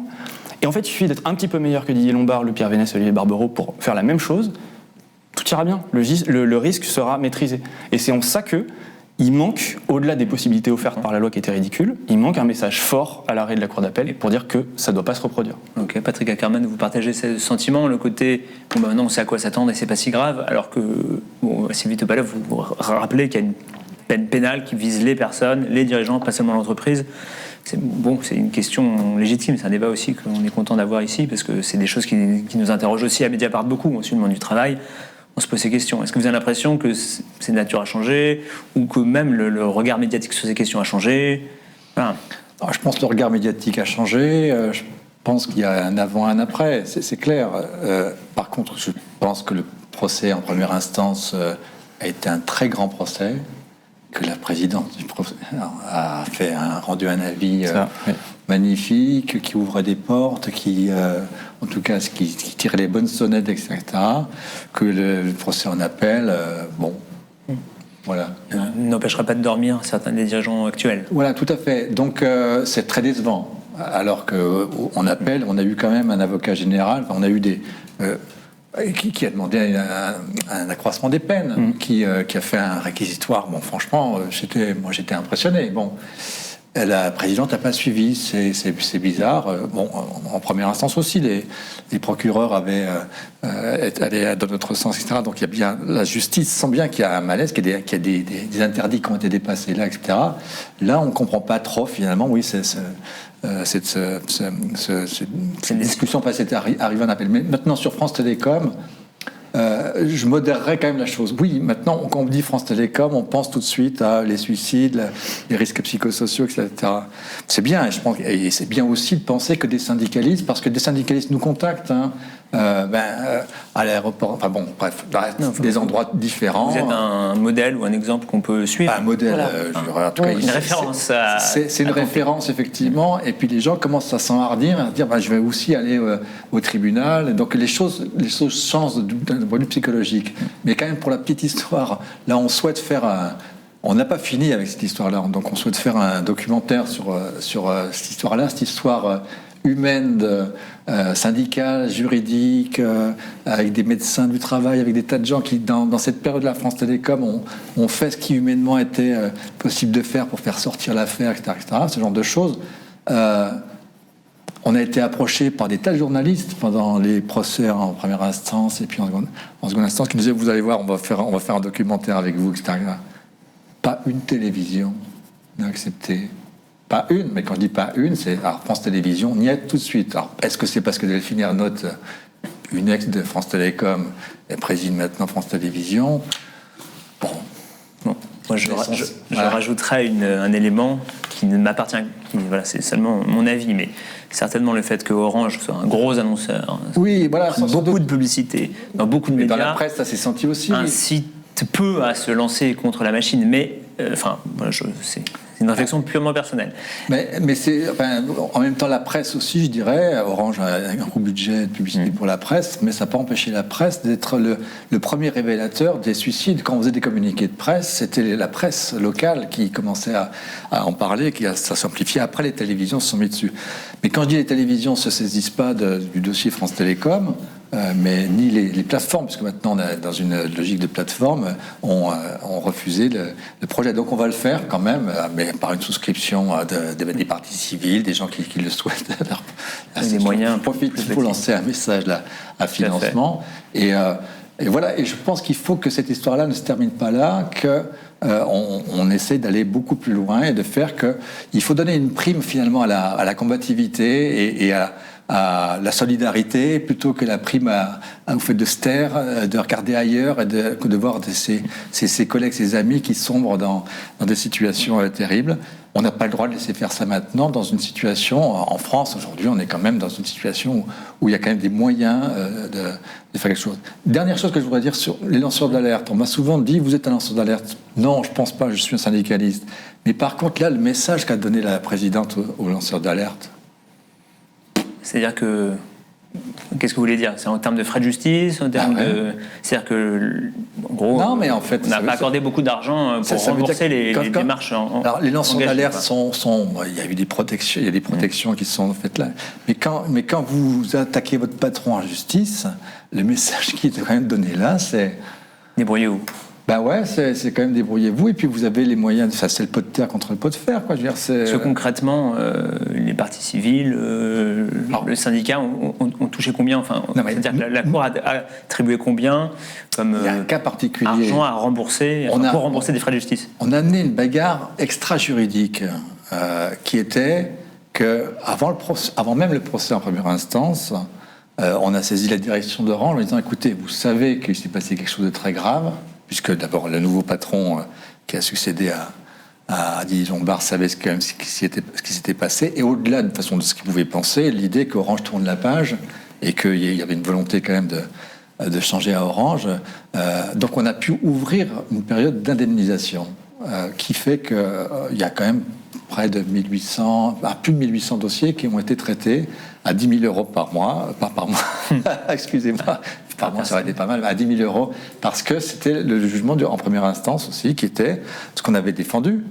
Et en fait, il suffit d'être un petit peu meilleur que Didier Lombard, le Pierre Vénès, Olivier Barbereau pour faire la même chose. Tout ira bien, le risque sera maîtrisé. Et c'est en ça que il manque, au-delà des possibilités offertes par la loi qui était ridicule, il manque un message fort à l'arrêt de la Cour d'appel pour dire que ça ne doit pas se reproduire. Ok, Patrick Ackerman, vous partagez ce sentiment, le côté maintenant on sait à quoi s'attendre et c'est pas si grave, alors que Sylvie Topalov, vous rappelez qu'il y a une peine pénale qui vise les personnes, les dirigeants, pas seulement l'entreprise. C'est une question légitime, c'est un débat aussi qu'on est content d'avoir ici, parce que c'est des choses qui nous interrogent aussi à Mediapart beaucoup, sur le monde du travail. On se pose ces questions. Est-ce que vous avez l'impression que c'est nature à changer ou que même le regard médiatique sur ces questions a changé? Alors, je pense que le regard médiatique a changé. Je pense qu'il y a un avant et un après, c'est clair. Par contre, je pense que le procès en première instance a été un très grand procès, que la présidente du procès a rendu un avis magnifique, qui ouvre des portes, en tout cas, qui tire les bonnes sonnettes, etc., que le procès en appel, voilà. N'empêchera pas de dormir certains des dirigeants actuels. Voilà, tout à fait. Donc, c'est très décevant. alors qu'on appelle, on a eu quand même un avocat général, on a eu des... qui a demandé un accroissement des peines, qui a fait un réquisitoire. Bon, franchement, j'étais impressionné. Bon, la présidente n'a pas suivi, c'est bizarre. Bon, en première instance aussi, les procureurs avaient allé dans notre sens, etc. Donc il y a bien, la justice sent bien qu'il y a un malaise, qu'il y a des interdits qui ont été dépassés là, etc. Là, on ne comprend pas trop finalement. Oui, cette discussion passée arrive un appel. Mais maintenant, sur France Télécom, je modérerais quand même la chose. Oui, maintenant, quand on dit France Télécom, on pense tout de suite à les suicides, les risques psychosociaux, etc. C'est bien, je pense, et c'est bien aussi de penser que des syndicalistes, parce que des syndicalistes nous contactent, à l'aéroport, enfin bon, bref, des endroits différents. Vous êtes un modèle ou un exemple qu'on peut suivre. Un modèle, voilà. En tout cas, une référence. C'est une référence, effectivement, et puis les gens commencent à s'enhardir, à dire je vais aussi aller au tribunal. Donc les choses changent d'un point de vue psychologique. Mais quand même, pour la petite histoire, là, on souhaite faire on n'a pas fini avec cette histoire-là, donc on souhaite faire un documentaire sur cette histoire-là, cette histoire humaine, syndicale, juridique, avec des médecins du travail, avec des tas de gens qui, dans cette période de la France Télécom, ont fait ce qui humainement était possible de faire pour faire sortir l'affaire, etc., ce genre de choses. On a été approché par des tas de journalistes pendant les procès en première instance et puis en seconde instance qui nous disaient vous allez voir, on va faire un documentaire avec vous, etc. Pas une télévision n'a accepté. Pas une, mais quand je dis pas une, c'est France Télévisions, n'y est tout de suite. Alors, est-ce que c'est parce que Delphine Ernotte, une ex de France Télécom, elle préside maintenant France Télévisions? Bon. Moi, je rajouterais un élément qui ne m'appartient, voilà, c'est seulement mon avis, mais certainement le fait que Orange soit un gros annonceur, oui, voilà, beaucoup de publicité, dans beaucoup de médias. Dans la presse, ça s'est senti aussi. Incite peu à se lancer contre la machine, mais c'est une réflexion purement personnelle. Mais c'est, en même temps, la presse aussi, je dirais, Orange a un gros budget de publicité pour la presse, mais ça n'a pas empêché la presse d'être le premier révélateur des suicides. Quand on faisait des communiqués de presse, c'était la presse locale qui commençait à en parler, ça s'amplifiait. Après, les télévisions se sont mis dessus. Mais quand je dis les télévisions ne se saisissent pas du dossier France Télécom, mais ni les plateformes, puisque maintenant on est dans une logique de plateforme, ont refusé le projet. Donc on va le faire quand même, mais par une souscription des parties civiles, des gens qui le souhaitent. Des moyens. Profite pour lancer un message là, à financement. Et voilà. Et je pense qu'il faut que cette histoire-là ne se termine pas là, qu'on essaie d'aller beaucoup plus loin et de faire qu'il faut donner une prime finalement à la combativité et à la solidarité plutôt que la prime au fait de se taire, de regarder ailleurs et de voir ses collègues, ses amis qui sombrent dans des situations terribles. On n'a pas le droit de laisser faire ça maintenant dans une situation, en France aujourd'hui, on est quand même dans une situation où il y a quand même des moyens de faire quelque chose. Dernière chose que je voudrais dire sur les lanceurs d'alerte. On m'a souvent dit, vous êtes un lanceur d'alerte. Non, je ne pense pas, je suis un syndicaliste. Mais par contre, là, le message qu'a donné la présidente aux lanceurs d'alerte, c'est-à-dire que... Qu'est-ce que vous voulez dire? C'est en termes de frais de justice, en termes de... C'est-à-dire que, en gros, non, mais en fait, on n'a pas accordé beaucoup d'argent pour rembourser les démarches Alors, les lanceurs d'alerte sont... Il y a eu des protections, il y a des protections qui sont faites là. Mais quand vous attaquez votre patron en justice, le message qui est quand même donné là, c'est... Débrouillez-vous. Ben ouais, c'est quand même débrouillez-vous, et puis vous avez les moyens, ça c'est le pot de terre contre le pot de fer, quoi. Je veux dire, Parce que concrètement, les partis civils, le syndicat ont touché combien? C'est-à-dire que la Cour a attribué combien comme il y a un cas particulier. Argent à rembourser, pour rembourser des frais de justice? On a amené une bagarre extra-juridique qui était que avant même le procès en première instance, on a saisi la direction d'Orange en disant écoutez, vous savez qu'il s'est passé quelque chose de très grave, puisque d'abord le nouveau patron qui a succédé à Didier Lombard savait ce qui s'était passé, et au-delà de façon de ce qu'il pouvait penser, l'idée qu'Orange tourne la page et qu'il y avait une volonté quand même de changer à Orange. Donc on a pu ouvrir une période d'indemnisation qui fait qu'il y a quand même près de plus de 1800 dossiers qui ont été traités à 10 000 euros par mois, excusez-moi, par mois ça aurait été pas mal, à 10 000 euros, parce que c'était le jugement en première instance aussi, qui était ce qu'on avait défendu,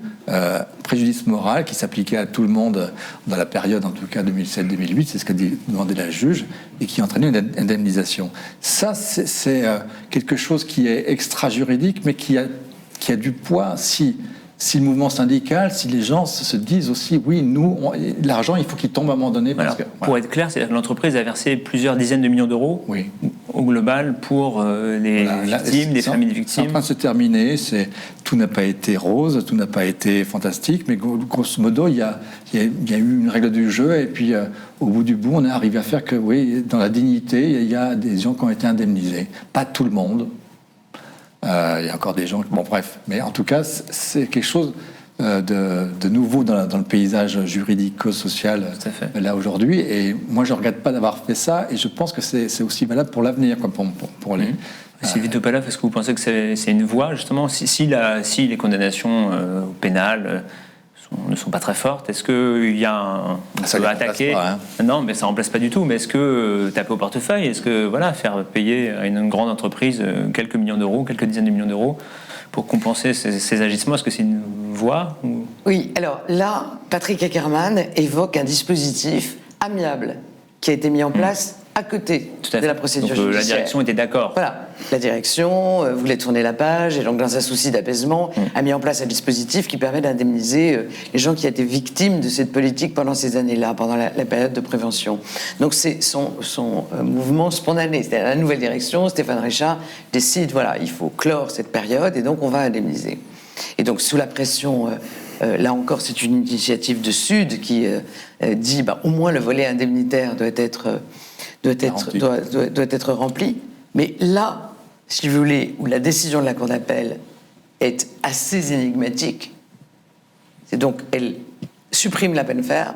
préjudice moral qui s'appliquait à tout le monde dans la période, en tout cas 2007-2008, c'est ce qu'a demandé la juge, et qui entraînait une indemnisation. Ça, c'est quelque chose qui est extra-juridique, mais qui a du poids si le mouvement syndical, si les gens se disent aussi, oui, nous, l'argent, il faut qu'il tombe à un moment donné. Parce pour être clair, c'est-à-dire que l'entreprise a versé plusieurs dizaines de millions d'euros au global pour les victimes, les familles de victimes. C'est en train de se terminer, tout n'a pas été rose, tout n'a pas été fantastique, mais grosso modo, il y a eu une règle du jeu, et puis au bout du bout, on est arrivé à faire que, oui, dans la dignité, il y a des gens qui ont été indemnisés. Pas tout le monde. Il y a encore des gens... Bon, bref. Mais en tout cas, c'est quelque chose de nouveau dans le paysage juridico-social là aujourd'hui. Et moi, je ne regrette pas d'avoir fait ça. Et je pense que c'est aussi valable pour l'avenir, pour les... Sylvie Topalov, est-ce que vous pensez que c'est une voie, justement, si les condamnations pénales ne sont pas très fortes, est-ce qu'il y a ça peut attaquer pas, hein. Non, mais ça remplace pas du tout. Mais est-ce que taper au portefeuille, est-ce que faire payer à une grande entreprise quelques millions d'euros, quelques dizaines de millions d'euros pour compenser ces agissements, est-ce que c'est une voie Oui, alors là, Patrick Ackerman évoque un dispositif amiable qui a été mis en place à côté de la procédure judiciaire. La direction était d'accord. Voilà, la direction voulait tourner la page, et donc dans un souci d'apaisement, a mis en place un dispositif qui permet d'indemniser les gens qui étaient victimes de cette politique pendant ces années-là, pendant la période de prévention. Donc c'est son mouvement spontané. C'est la nouvelle direction, Stéphane Richard décide, voilà, il faut clore cette période, et donc on va indemniser. Et donc sous la pression... là encore, c'est une initiative de Sud qui dit au moins le volet indemnitaire doit être rempli. Mais là, si vous voulez, où la décision de la Cour d'appel est assez énigmatique, c'est donc elle supprime la peine ferme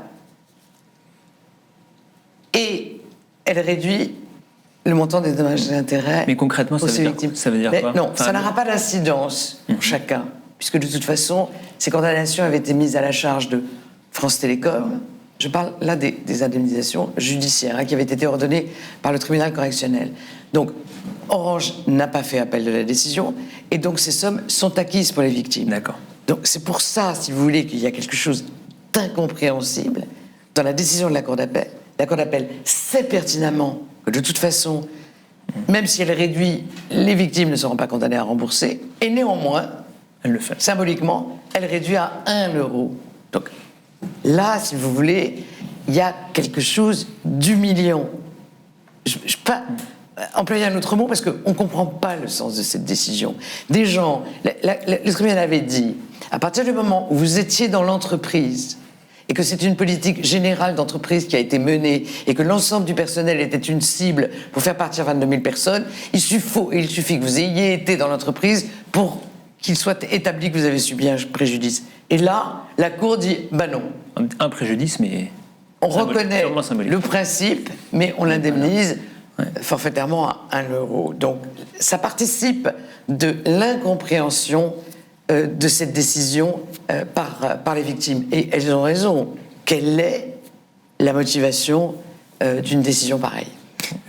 et elle réduit le montant des dommages et intérêts. Mais concrètement, ça veut dire quoi? Non, ça n'aura pas d'incidence pour chacun, puisque de toute façon, ces condamnations avaient été mises à la charge de France Télécom. Je parle là des indemnisations judiciaires qui avaient été ordonnées par le tribunal correctionnel. Donc, Orange n'a pas fait appel de la décision, et donc ces sommes sont acquises pour les victimes. D'accord. Donc c'est pour ça, si vous voulez, qu'il y a quelque chose d'incompréhensible dans la décision de la Cour d'appel. La Cour d'appel sait pertinemment que de toute façon, même si elle réduit, les victimes ne seront pas condamnées à rembourser, et néanmoins, elle le fait. Symboliquement, elle réduit à 1 euro. Donc là, si vous voulez, il y a quelque chose d'humiliant. Je ne peux pas employer un autre mot parce qu'on ne comprend pas le sens de cette décision. Des gens, le tribunal avait dit, à partir du moment où vous étiez dans l'entreprise et que c'est une politique générale d'entreprise qui a été menée et que l'ensemble du personnel était une cible pour faire partir 22 000 personnes, il suffit que vous ayez été dans l'entreprise pour qu'il soit établi que vous avez subi un préjudice. Et là, la Cour dit, non. Un préjudice, mais... On reconnaît le principe, mais on l'indemnise forfaitairement à 1 euro. Donc, ça participe de l'incompréhension de cette décision par les victimes. Et elles ont raison. Quelle est la motivation d'une décision pareille ?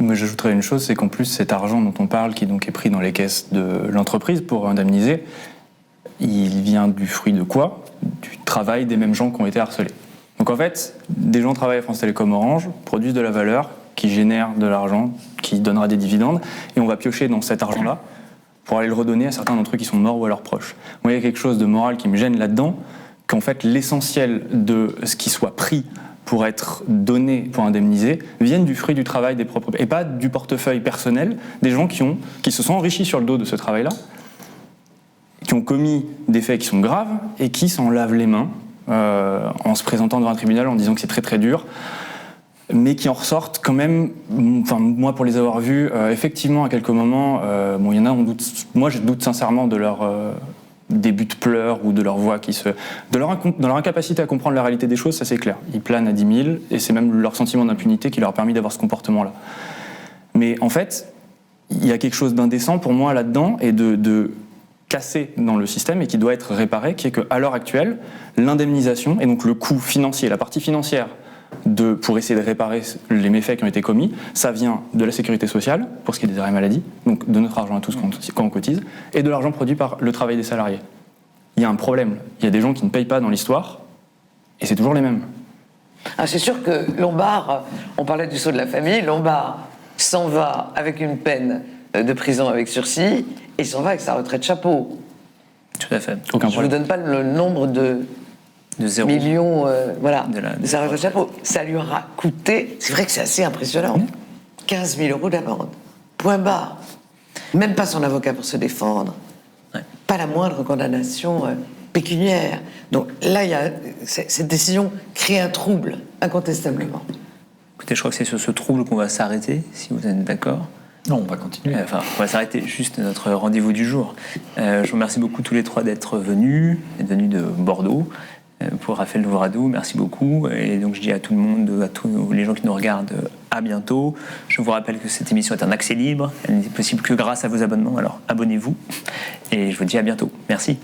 Moi, j'ajouterais une chose, c'est qu'en plus, cet argent dont on parle, qui donc est pris dans les caisses de l'entreprise pour indemniser, il vient du fruit de quoi ? Du travail des mêmes gens qui ont été harcelés. Donc en fait, des gens travaillent à France Télécom Orange, produisent de la valeur, qui génère de l'argent, qui donnera des dividendes, et on va piocher dans cet argent-là pour aller le redonner à certains d'entre eux qui sont morts ou à leurs proches. Moi, il y a quelque chose de moral qui me gêne là-dedans, qu'en fait, l'essentiel de ce qui soit pris pour être donné, pour indemniser, viennent du fruit du travail des propres... et pas du portefeuille personnel des gens qui se sont enrichis sur le dos de ce travail-là, qui ont commis des faits qui sont graves et qui s'en lavent les mains en se présentant devant un tribunal en disant que c'est très très dur, mais qui en ressortent quand même, enfin moi pour les avoir vus, effectivement à quelques moments, il y en a, moi je doute sincèrement de leur début de pleurs ou de leur voix dans leur incapacité à comprendre la réalité des choses, ça c'est clair. Ils planent à 10 000 et c'est même leur sentiment d'impunité qui leur a permis d'avoir ce comportement-là. Mais en fait, il y a quelque chose d'indécent pour moi là-dedans et de cassé dans le système et qui doit être réparé, qui est qu'à l'heure actuelle, l'indemnisation et donc le coût financier, la partie financière pour essayer de réparer les méfaits qui ont été commis, ça vient de la sécurité sociale, pour ce qui est des arrêts maladie, donc de notre argent à tous quand on cotise, et de l'argent produit par le travail des salariés. il y a un problème. Il y a des gens qui ne payent pas dans l'histoire, et c'est toujours les mêmes. Ah, c'est sûr que Lombard, on parlait du sceau de la famille, Lombard s'en va avec une peine de prison avec sursis, et il s'en va avec sa retraite chapeau. Tout à fait. Aucun Je ne vous problème. donne pas le nombre de 0 millions de de sa retraite chapeau. Ça lui aura coûté, c'est vrai que c'est assez impressionnant, 15 000 euros d'amende. Point barre. Même pas son avocat pour se défendre. Ouais. Pas la moindre condamnation pécuniaire. Donc là, cette décision crée un trouble, incontestablement. Écoutez, je crois que c'est sur ce trouble qu'on va s'arrêter, si vous êtes d'accord. Non, on va continuer. Enfin, on va s'arrêter juste notre rendez-vous du jour. Je vous remercie beaucoup tous les trois d'être venus de Bordeaux. Pour Raphaël Louvradou, merci beaucoup. Et donc je dis à tout le monde, à tous les gens qui nous regardent, à bientôt. Je vous rappelle que cette émission est un accès libre. Elle n'est possible que grâce à vos abonnements, alors abonnez-vous. Et je vous dis à bientôt. Merci.